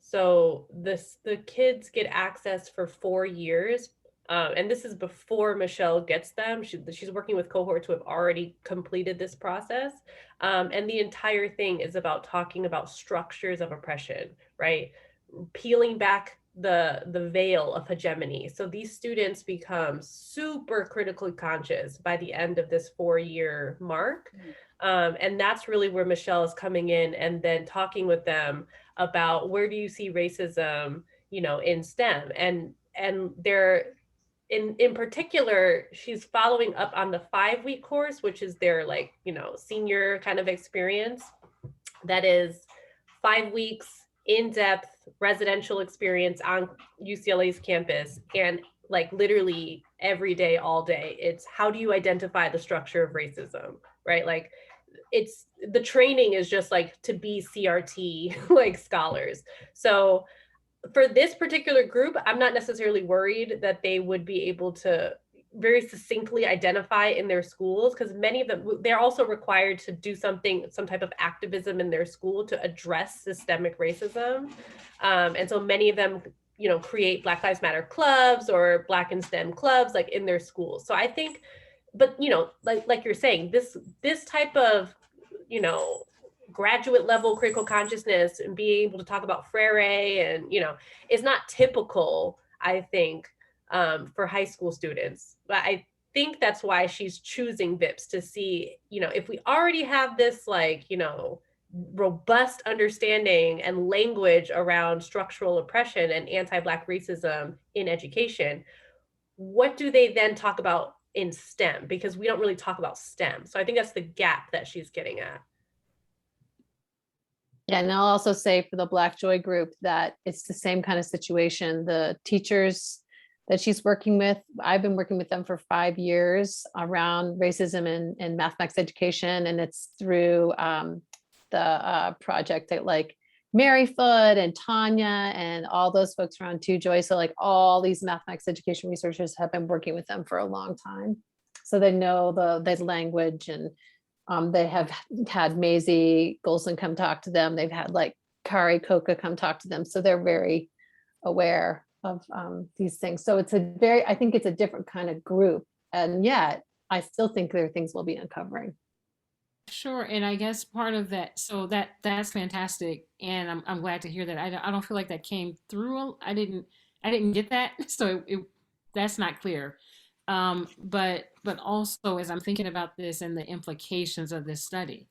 So the kids get access for 4 years. And this is before Michelle gets them. She's working with cohorts who have already completed this process. And the entire thing is about talking about structures of oppression, right? Peeling back the veil of hegemony. So these students become super critically conscious by the end of this 4-year mark. And that's really where Michelle is coming in and then talking with them about where do you see racism, in STEM. And they're, in particular, she's following up on the 5-week course, which is their senior kind of experience. That is 5 weeks in-depth residential experience on UCLA's campus, and like literally every day, all day, it's how do you identify the structure of racism, right? Like it's the training is just like to be CRT like scholars. So for this particular group, I'm not necessarily worried that they would be able to very succinctly identify in their schools, because many of them, they're also required to do some type of activism in their school to address systemic racism. And so many of them, create Black Lives Matter clubs or Black in STEM clubs like in their schools. So I think, but like you're saying, this type of, graduate level critical consciousness and being able to talk about Freire and, is not typical, I think, for high school students. But I think that's why she's choosing VIPS, to see, if we already have this robust understanding and language around structural oppression and anti-Black racism in education, what do they then talk about in STEM? Because we don't really talk about STEM. So I think that's the gap that she's getting at. Yeah, and I'll also say for the Black Joy group that it's the same kind of situation. The teachers that she's working with, I've been working with them for 5 years around racism in mathematics education, and it's through the project that like Mary Foote and Tanya and all those folks around Two Joy. So like all these mathematics education researchers have been working with them for a long time. So they know the language, and they have had Maisie Golson come talk to them. They've had like Kari Coca come talk to them. So they're very aware of these things. So I think it's a different kind of group. And yet I still think there are things we'll be uncovering. Sure, and I guess part of that, so that's fantastic, and I'm glad to hear that. I don't feel like that came through. I didn't get that, so that's not clear. But also as I'm thinking about this and the implications of this study,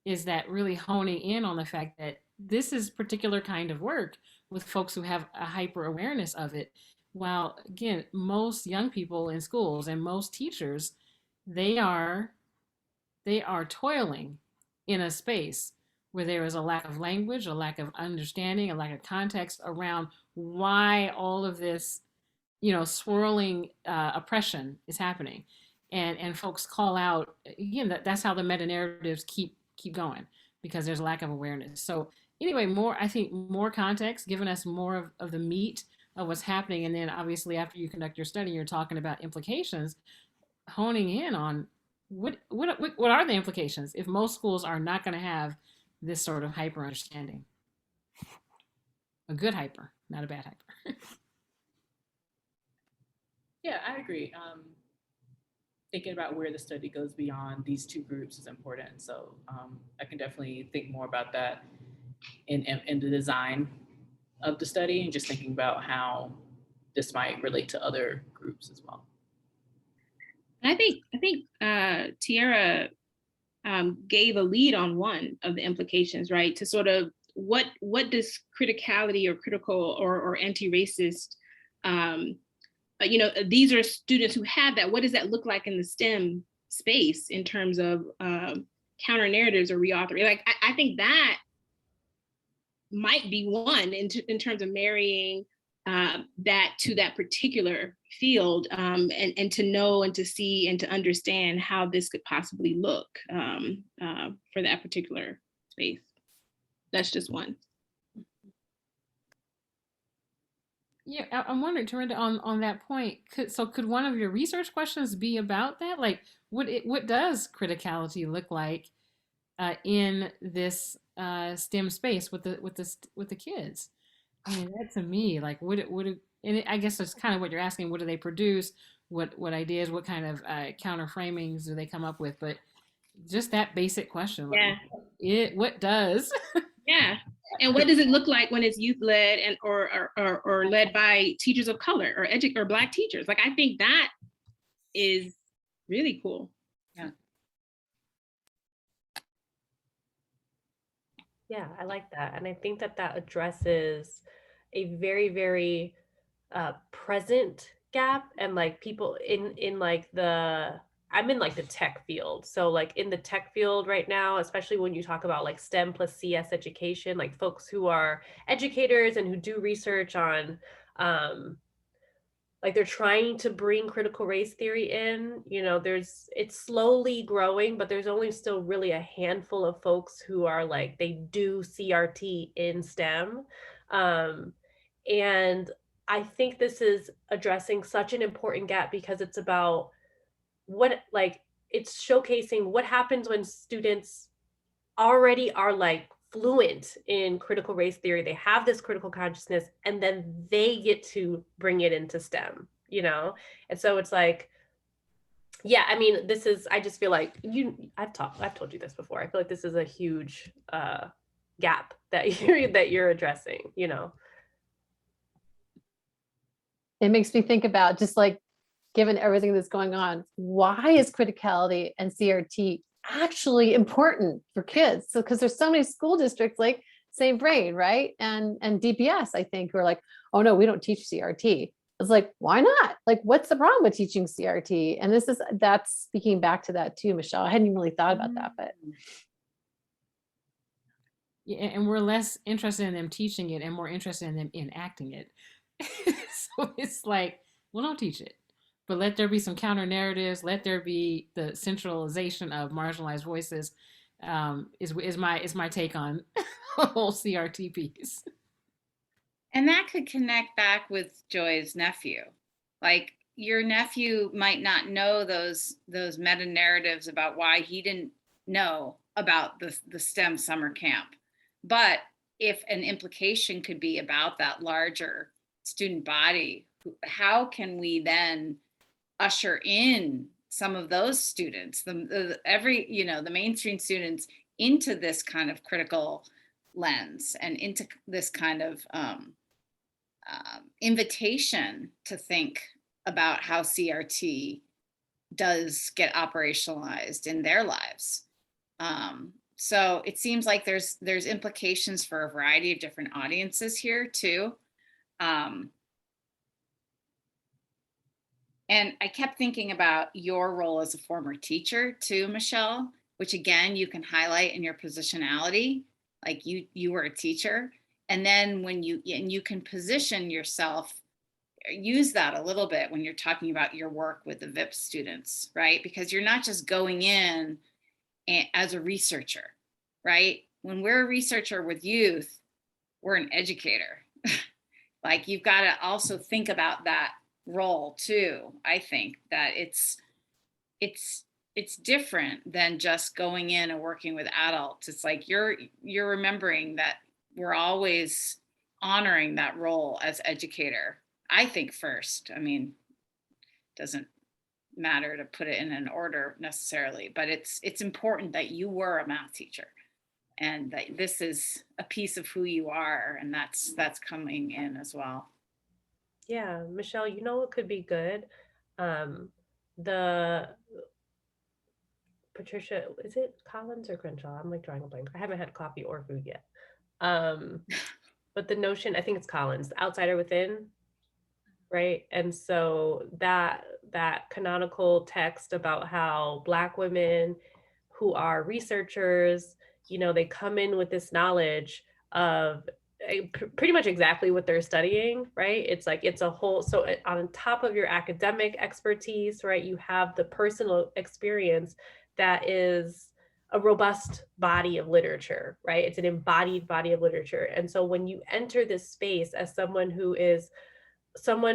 is that really honing in on the fact that this is particular kind of work with folks who have a hyper awareness of it. While again, most young people in schools and most teachers, they are they are toiling in a space where there is a lack of language, a lack of understanding, a lack of context around why all of this, swirling oppression is happening, and folks call out again that's how the meta narratives keep going because there's a lack of awareness. So anyway, I think more context, giving us more of the meat of what's happening, and then obviously after you conduct your study, you're talking about implications, honing in on what are the implications if most schools are not going to have this sort of hyper understanding, a good hyper, not a bad hyper. Yeah, I agree. Thinking about where the study goes beyond these two groups is important. So I can definitely think more about that in the design of the study, and just thinking about how this might relate to other groups as well. I think Tiara gave a lead on one of the implications, right? To sort of what does criticality or critical or anti-racist, these are students who have that. What does that look like in the STEM space in terms of counter narratives or reauthoring? Like I think that might be one in terms of marrying that to that particular field, and to know and to see and to understand how this could possibly look for that particular space. That's just one. Yeah, I'm wondering, Dorinda, on that point, could one of your research questions be about that? Like, what does criticality look like in this STEM space with the kids? I mean, that to me, like, I guess that's kind of what you're asking. What do they produce? What ideas? What kind of counter framings do they come up with? But just that basic question, like, Yeah. what does? Yeah. And what does it look like when it's youth led and or led by teachers of color or Black teachers? Like, I think that is really cool. Yeah. Yeah, I like that. And I think that addresses a very, very present gap, and like people in like I'm in like the tech field. So like in the tech field right now, especially when you talk about like STEM plus CS education, like folks who are educators and who do research on like they're trying to bring critical race theory in, it's slowly growing, but there's only still really a handful of folks who are like, they do CRT in STEM. And I think this is addressing such an important gap because it's about it's showcasing what happens when students already are like fluent in critical race theory. They have this critical consciousness, and then they get to bring it into STEM, And so it's like, Yeah, I mean, this is, I just feel like I've told you this before. I feel like this is a huge gap that you're addressing, you know. It makes me think about, just like, given everything that's going on, why is criticality and CRT actually important for kids? So, because there's so many school districts like St. Brain, right? And DPS, I think, who are like, oh no, we don't teach CRT. It's like, why not? Like, what's the problem with teaching CRT? And that's speaking back to that too, Michelle. I hadn't even really thought about that, but Yeah, and we're less interested in them teaching it and more interested in them enacting it. So it's like, well, don't teach it, but let there be some counter narratives. Let there be the centralization of marginalized voices. Is my take on the whole CRT piece. And that could connect back with Joy's nephew. Like, your nephew might not know those meta narratives about why he didn't know about the STEM summer camp. But if an implication could be about that larger student body, how can we then usher in some of those students, the mainstream students, into this kind of critical lens and into this kind of invitation to think about how CRT does get operationalized in their lives. So it seems like there's implications for a variety of different audiences here too. And I kept thinking about your role as a former teacher too, Michelle, which again, you can highlight in your positionality, like you were a teacher. And then when you can position yourself, use that a little bit when you're talking about your work with the VIP students, right? Because you're not just going in as a researcher, right? When we're a researcher with youth, we're an educator. Like, you've got to also think about that role too. I think that it's different than just going in and working with adults. It's like you're remembering that we're always honoring that role as educator. I think first. I mean, doesn't matter to put it in an order necessarily, but it's important that you were a math teacher and that this is a piece of who you are, and that's coming in as well. Yeah, Michelle, you know what could be good? The Patricia, is it Collins or Crenshaw? I'm like drawing a blank. I haven't had coffee or food yet. But the notion, I think it's Collins, the outsider within, right? And so that canonical text about how Black women who are researchers, you know, they come in with this knowledge of pretty much exactly what they're studying, right? It's like, it's a whole, so on top of your academic expertise, right, you have the personal experience that is a robust body of literature, right? It's an embodied body of literature. And so when you enter this space as someone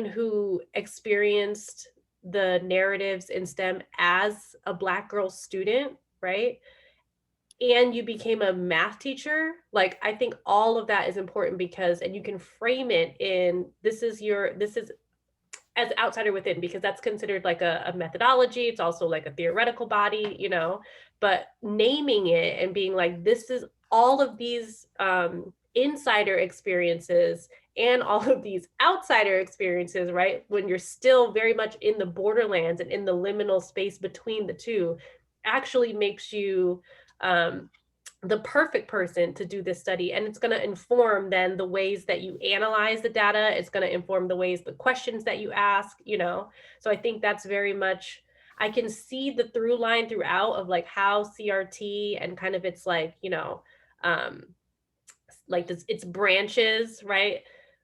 who experienced the narratives in STEM as a Black girl student, right? And you became a math teacher, like, I think all of that is important because, and you can frame it in, this is as outsider within, because that's considered like a methodology. It's also like a theoretical body, you know, but naming it and being like, this is all of these insider experiences and all of these outsider experiences, right? When you're still very much in the borderlands and in the liminal space between the two, actually makes you the perfect person to do this study. And it's going to inform then the ways that you analyze the data. It's going to inform the questions that you ask, you know? So I think that's very much, I can see the through line throughout of like how CRT and kind of its like, you know, like this, its branches, right,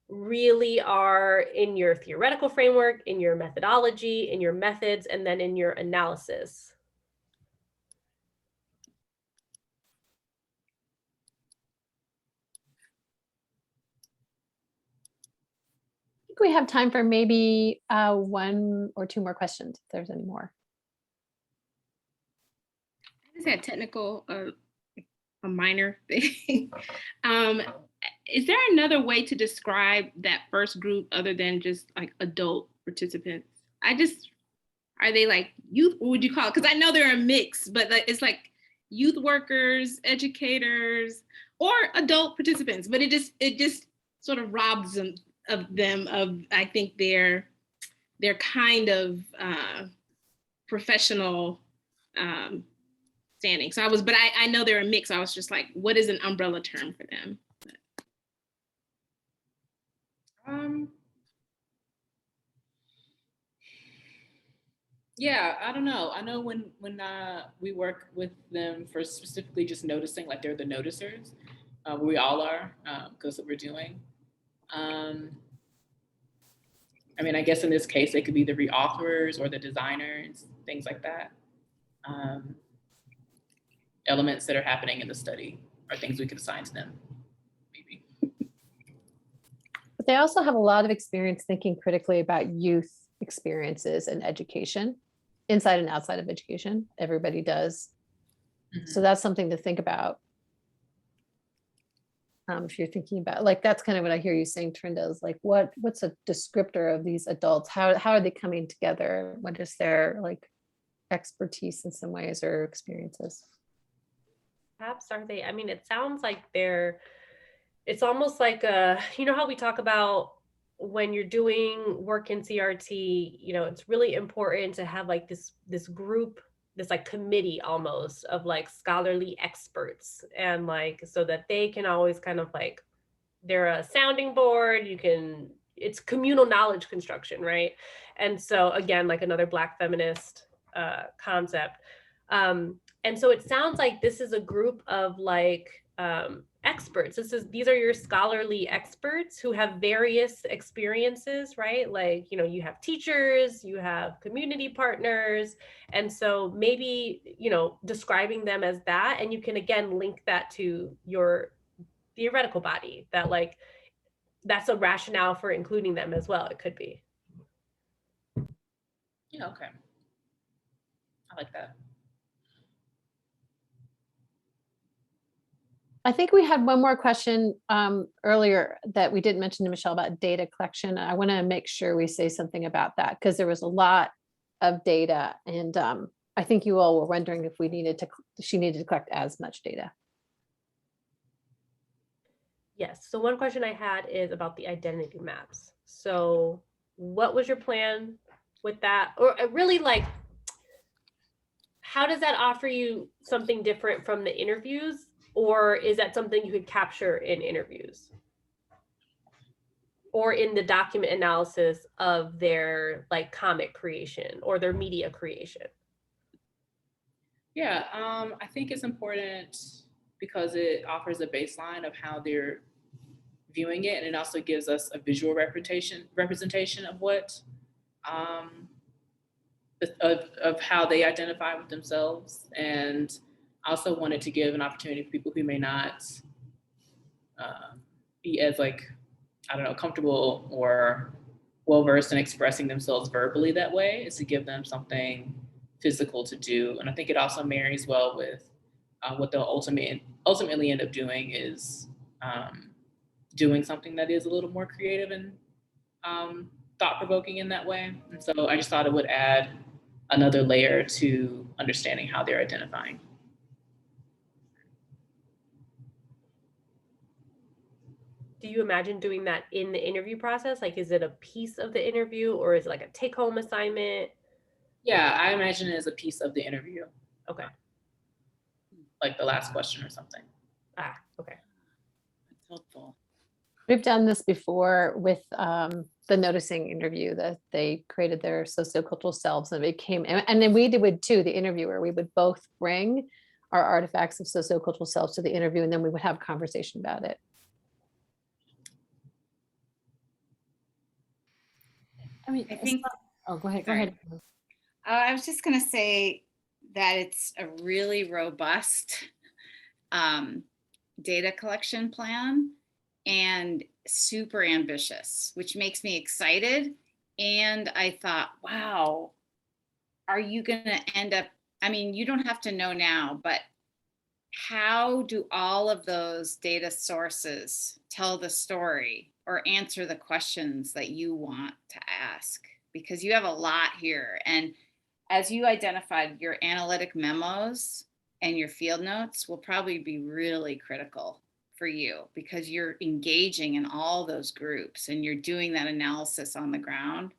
really are in your theoretical framework, in your methodology, in your methods, and then in your analysis. I think we have time for maybe one or two more questions, if there's any more. I just had technical, a minor thing. Is there another way to describe that first group other than just like adult participants? I just are they like youth? What would you call it? Because I know they're a mix, but it's like youth workers, educators, or adult participants. But it just sort of robs them of I think their kind of professional standing. So I know they're a mix. I was just like, what is an umbrella term for them? Yeah, I don't know. I know when we work with them for specifically just noticing, like they're the noticers. We all are, because what we're doing. I mean, I guess in this case, they could be the reauthors or the designers, things like that. Elements that are happening in the study are things we could assign to them, maybe. But they also have a lot of experience thinking critically about youth experiences and education, inside and outside of education. Everybody does. So that's something to think about. If you're thinking about, like, that's kind of what I hear you saying, Trinda, is like, what's a descriptor of these adults? How are they coming together? What is their like expertise in some ways or experiences? Perhaps are they, I mean, it sounds like it's almost like you know how we talk about when you're doing work in CRT, you know, it's really important to have like this group, this like committee almost of like scholarly experts, and like so that they can always kind of like, they're a sounding board, it's communal knowledge construction, right? And so again, like another Black feminist concept. And so it sounds like this is a group of like experts. These are your scholarly experts who have various experiences, right? Like, you know, you have teachers, you have community partners. And so maybe, you know, describing them as that, and you can again link that to your theoretical body, that like, that's a rationale for including them as well. It could be. Yeah, okay. I like that. I think we had one more question earlier that we didn't mention to Michelle about data collection. I want to make sure we say something about that because there was a lot of data, and I think you all were wondering if she needed to collect as much data. Yes. So one question I had is about the identity maps. So what was your plan with that? Or really like, how does that offer you something different from the interviews? Or is that something you could capture in interviews? Or in the document analysis of their like comic creation or their media creation? Yeah, I think it's important because it offers a baseline of how they're viewing it, and it also gives us a visual representation of what of how they identify with themselves. And I also wanted to give an opportunity for people who may not be as like, I don't know, comfortable or well-versed in expressing themselves verbally that way, is to give them something physical to do. And I think it also marries well with what they'll ultimately end up doing is doing something that is a little more creative and thought-provoking in that way. And so I just thought it would add another layer to understanding how they're identifying. Do you imagine doing that in the interview process? Like, is it a piece of the interview or is it like a take-home assignment? Yeah, I imagine it as a piece of the interview. Okay. Like the last question or something. Ah, okay. That's helpful. We've done this before with the noticing interview, that they created their sociocultural selves and and then we would too, the interviewer, we would both bring our artifacts of sociocultural selves to the interview, and then we would have a conversation about it. I mean, I think. oh, go ahead. Sorry. I was just going to say that it's a really robust data collection plan and super ambitious, which makes me excited. And I thought, wow, are you going to end up, I mean, you don't have to know now, but how do all of those data sources tell the story or answer the questions that you want to ask? Because you have a lot here. And as you identified, your analytic memos and your field notes will probably be really critical for you because you're engaging in all those groups and you're doing that analysis on the ground.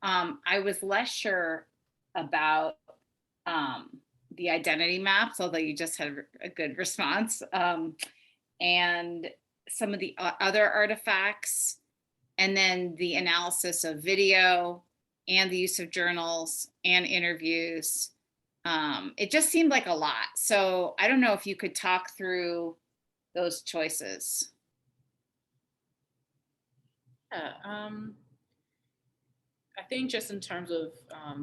I was less sure about the identity maps, although you just had a good response, and some of the other artifacts, and then the analysis of video and the use of journals and interviews. It just seemed like a lot. So I don't know if you could talk through those choices. Yeah, I think just in terms of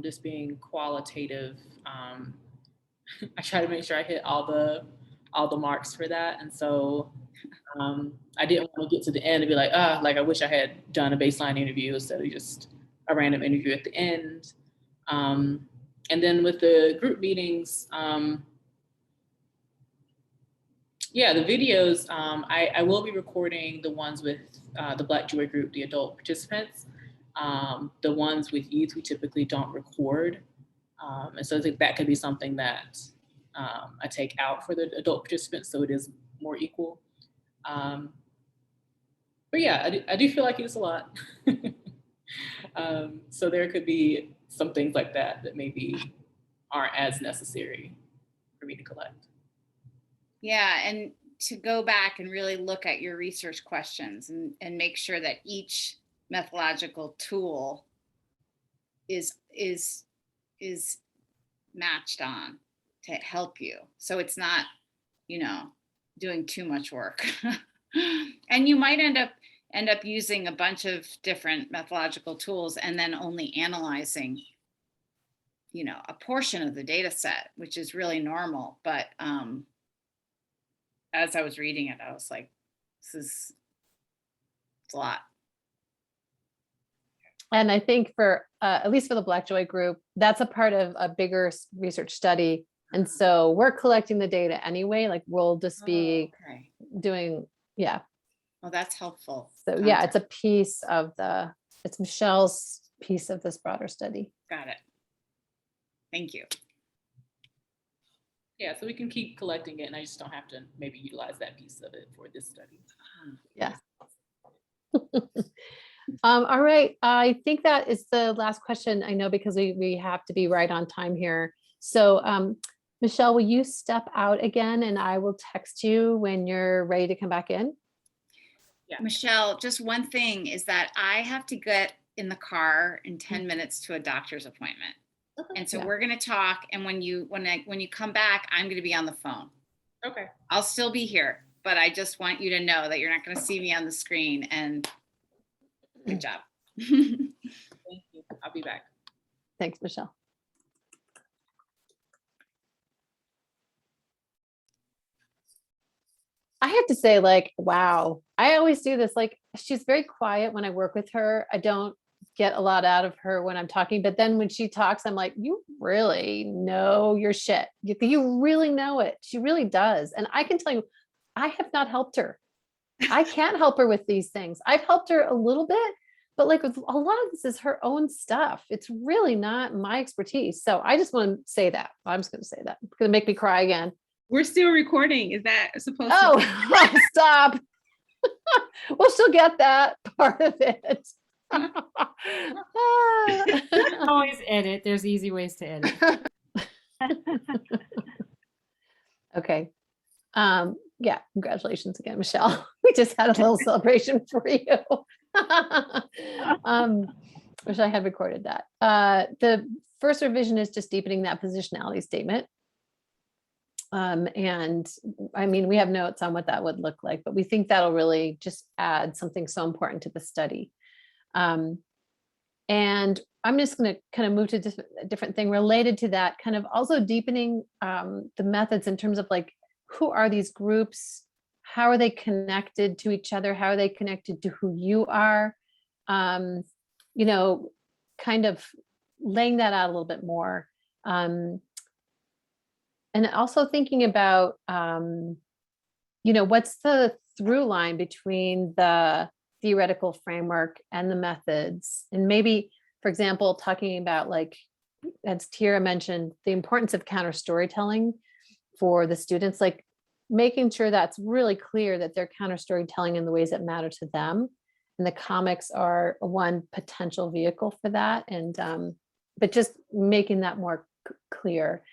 this being qualitative, I try to make sure I hit all the marks for that. And so I didn't want to get to the end and be like, like I wish I had done a baseline interview instead of just a random interview at the end. And then with the group meetings, yeah, the videos, I will be recording the ones with the Black Joy group, the adult participants. The ones with youth, we typically don't record. And so I think that could be something that I take out for the adult participants so it is more equal. But yeah, I do feel like it's a lot. So there could be some things like that that maybe aren't as necessary for me to collect. Yeah, and to go back and really look at your research questions and make sure that each methodological tool is matched on to help you. So it's not, doing too much work. And you might end up using a bunch of different methodological tools and then only analyzing, a portion of the data set, which is really normal. But as I was reading it, I was like, it's a lot. And I think for, at least for the Black Joy group, that's a part of a bigger research study. And so we're collecting the data anyway, like we'll just be doing, yeah. Well, that's helpful. So yeah, it's a piece of it's Michelle's piece of this broader study. Got it. Thank you. Yeah, so we can keep collecting it and I just don't have to maybe utilize that piece of it for this study. Yeah. All right, I think that is the last question. I know because we have to be right on time here. So Michelle, will you step out again and I will text you when you're ready to come back in? Yeah. Michelle, just one thing is that I have to get in the car in 10 minutes to a doctor's appointment. And so we're going to talk. And when you come back, I'm going to be on the phone. Okay. I'll still be here, but I just want you to know that you're not going to see me on the screen. And good job. Thank you. I'll be back. Thanks, Michelle. I have to say, like, wow, I always do this. Like, she's very quiet when I work with her. I don't get a lot out of her when I'm talking, but then when she talks, I'm like, you really know your shit. You really know it. She really does. And I can tell you, I have not helped her. I can't help her with these things. I've helped her a little bit, but like with a lot of this is her own stuff. It's really not my expertise. So I just want to say that. I'm just going to say that. It's going to make me cry again. We're still recording. Is that supposed to? Oh, stop. We'll still get that part of it. Always edit. There's easy ways to edit. Okay. Yeah, congratulations again, Michelle. We just had a little celebration for you. Wish I had recorded that. The first revision is just deepening that positionality statement. And I mean, we have notes on what that would look like, but we think that'll really just add something so important to the study. And I'm just going to kind of move to a different thing related to that, kind of also deepening the methods in terms of like, who are these groups? How are they connected to each other? How are they connected to who you are? Kind of laying that out a little bit more. And also thinking about, what's the through line between the theoretical framework and the methods? And maybe, for example, talking about like, as Tira mentioned, the importance of counter storytelling for the students, like making sure that's really clear that they're counter storytelling in the ways that matter to them. And the comics are one potential vehicle for that. And, but just making that more clear.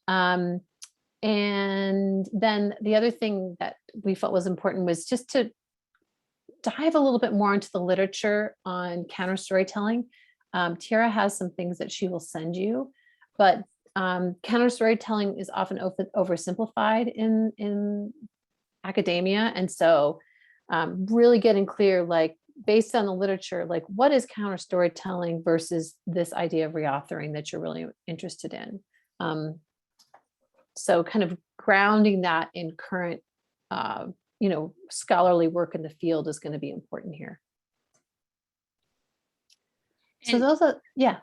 And then the other thing that we felt was important was just to dive a little bit more into the literature on counter storytelling. Tara has some things that she will send you, but counter storytelling is often oversimplified in academia. And so really getting clear, like based on the literature, like what is counter storytelling versus this idea of reauthoring that you're really interested in. So kind of grounding that in current, scholarly work in the field is going to be important here. So And those are, yeah.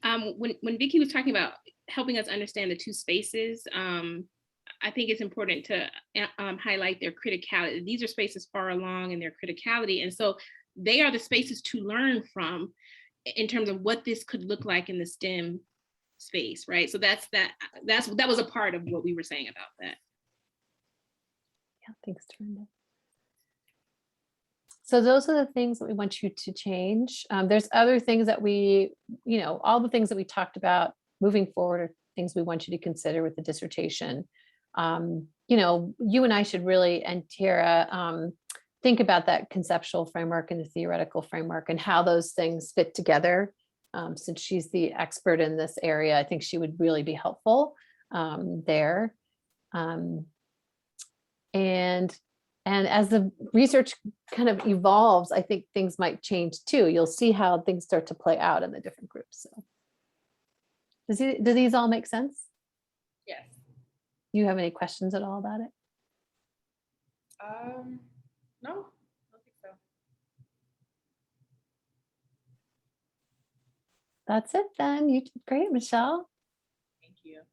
when Vicki was talking about helping us understand the two spaces, I think it's important to highlight their criticality. These are spaces far along in their criticality. And so they are the spaces to learn from in terms of what this could look like in the STEM space, right? So that was a part of what we were saying about that. Yeah, thanks, Dorinda. So those are the things that we want you to change. There's other things that we, all the things that we talked about moving forward are things we want you to consider with the dissertation. You and I should really, and Tara, think about that conceptual framework and the theoretical framework and how those things fit together. Since she's the expert in this area, I think she would really be helpful there. And as the research kind of evolves, I think things might change too. You'll see how things start to play out in the different groups. So do these all make sense? Yes. Do you have any questions at all about it? No, I don't think so. That's it then. You did great, Michelle. Thank you.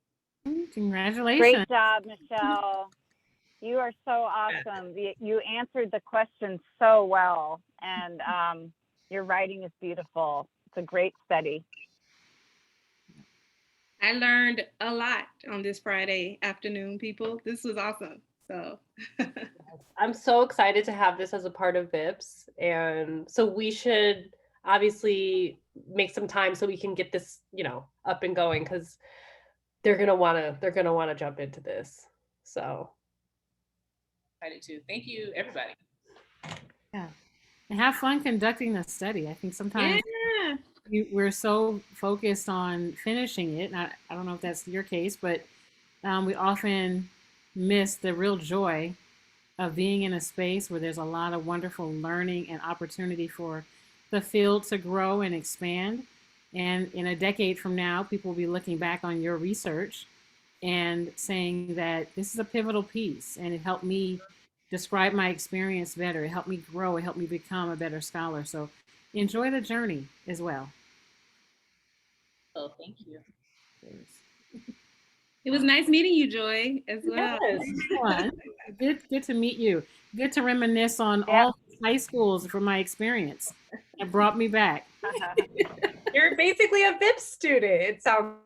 Congratulations. Great job, Michelle. You are so awesome. You answered the question so well, and your writing is beautiful. It's a great study. I learned a lot on this Friday afternoon, people. This was awesome. So I'm so excited to have this as a part of VIPS. And so we should obviously make some time so we can get this, up and going, because they're gonna wanna jump into this. So Excited too. Thank you, everybody. Yeah. And have fun conducting the study. I think sometimes yeah. we're so focused on finishing it. And I don't know if that's your case, but we often miss the real joy of being in a space where there's a lot of wonderful learning and opportunity for the field to grow and expand. And in a decade from now, people will be looking back on your research and saying that this is a pivotal piece and it helped me describe my experience better. It helped me grow. It helped me become a better scholar. So enjoy the journey as well. Oh, thank you. It was nice meeting you, Joy, as well. yes. Good to meet you. Good to reminisce on all high schools from my experience. It brought me back. You're basically a VIPS student. It sounds.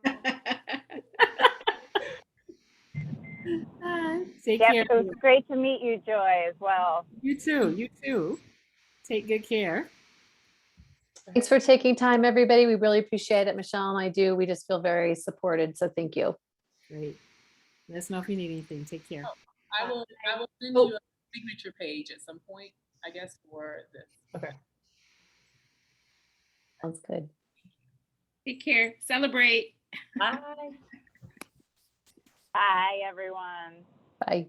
Take Yep, care. it was great to meet you, Joy, as well. You too. Take good care. Thanks for taking time, everybody. We really appreciate it. Michelle and I do. We just feel very supported. So thank you. Great. Let us know if you need anything. Take care. I will send you a signature page at some point, I guess, for this. Okay. Sounds good. Take care. Celebrate. Bye. Bye, everyone. Bye.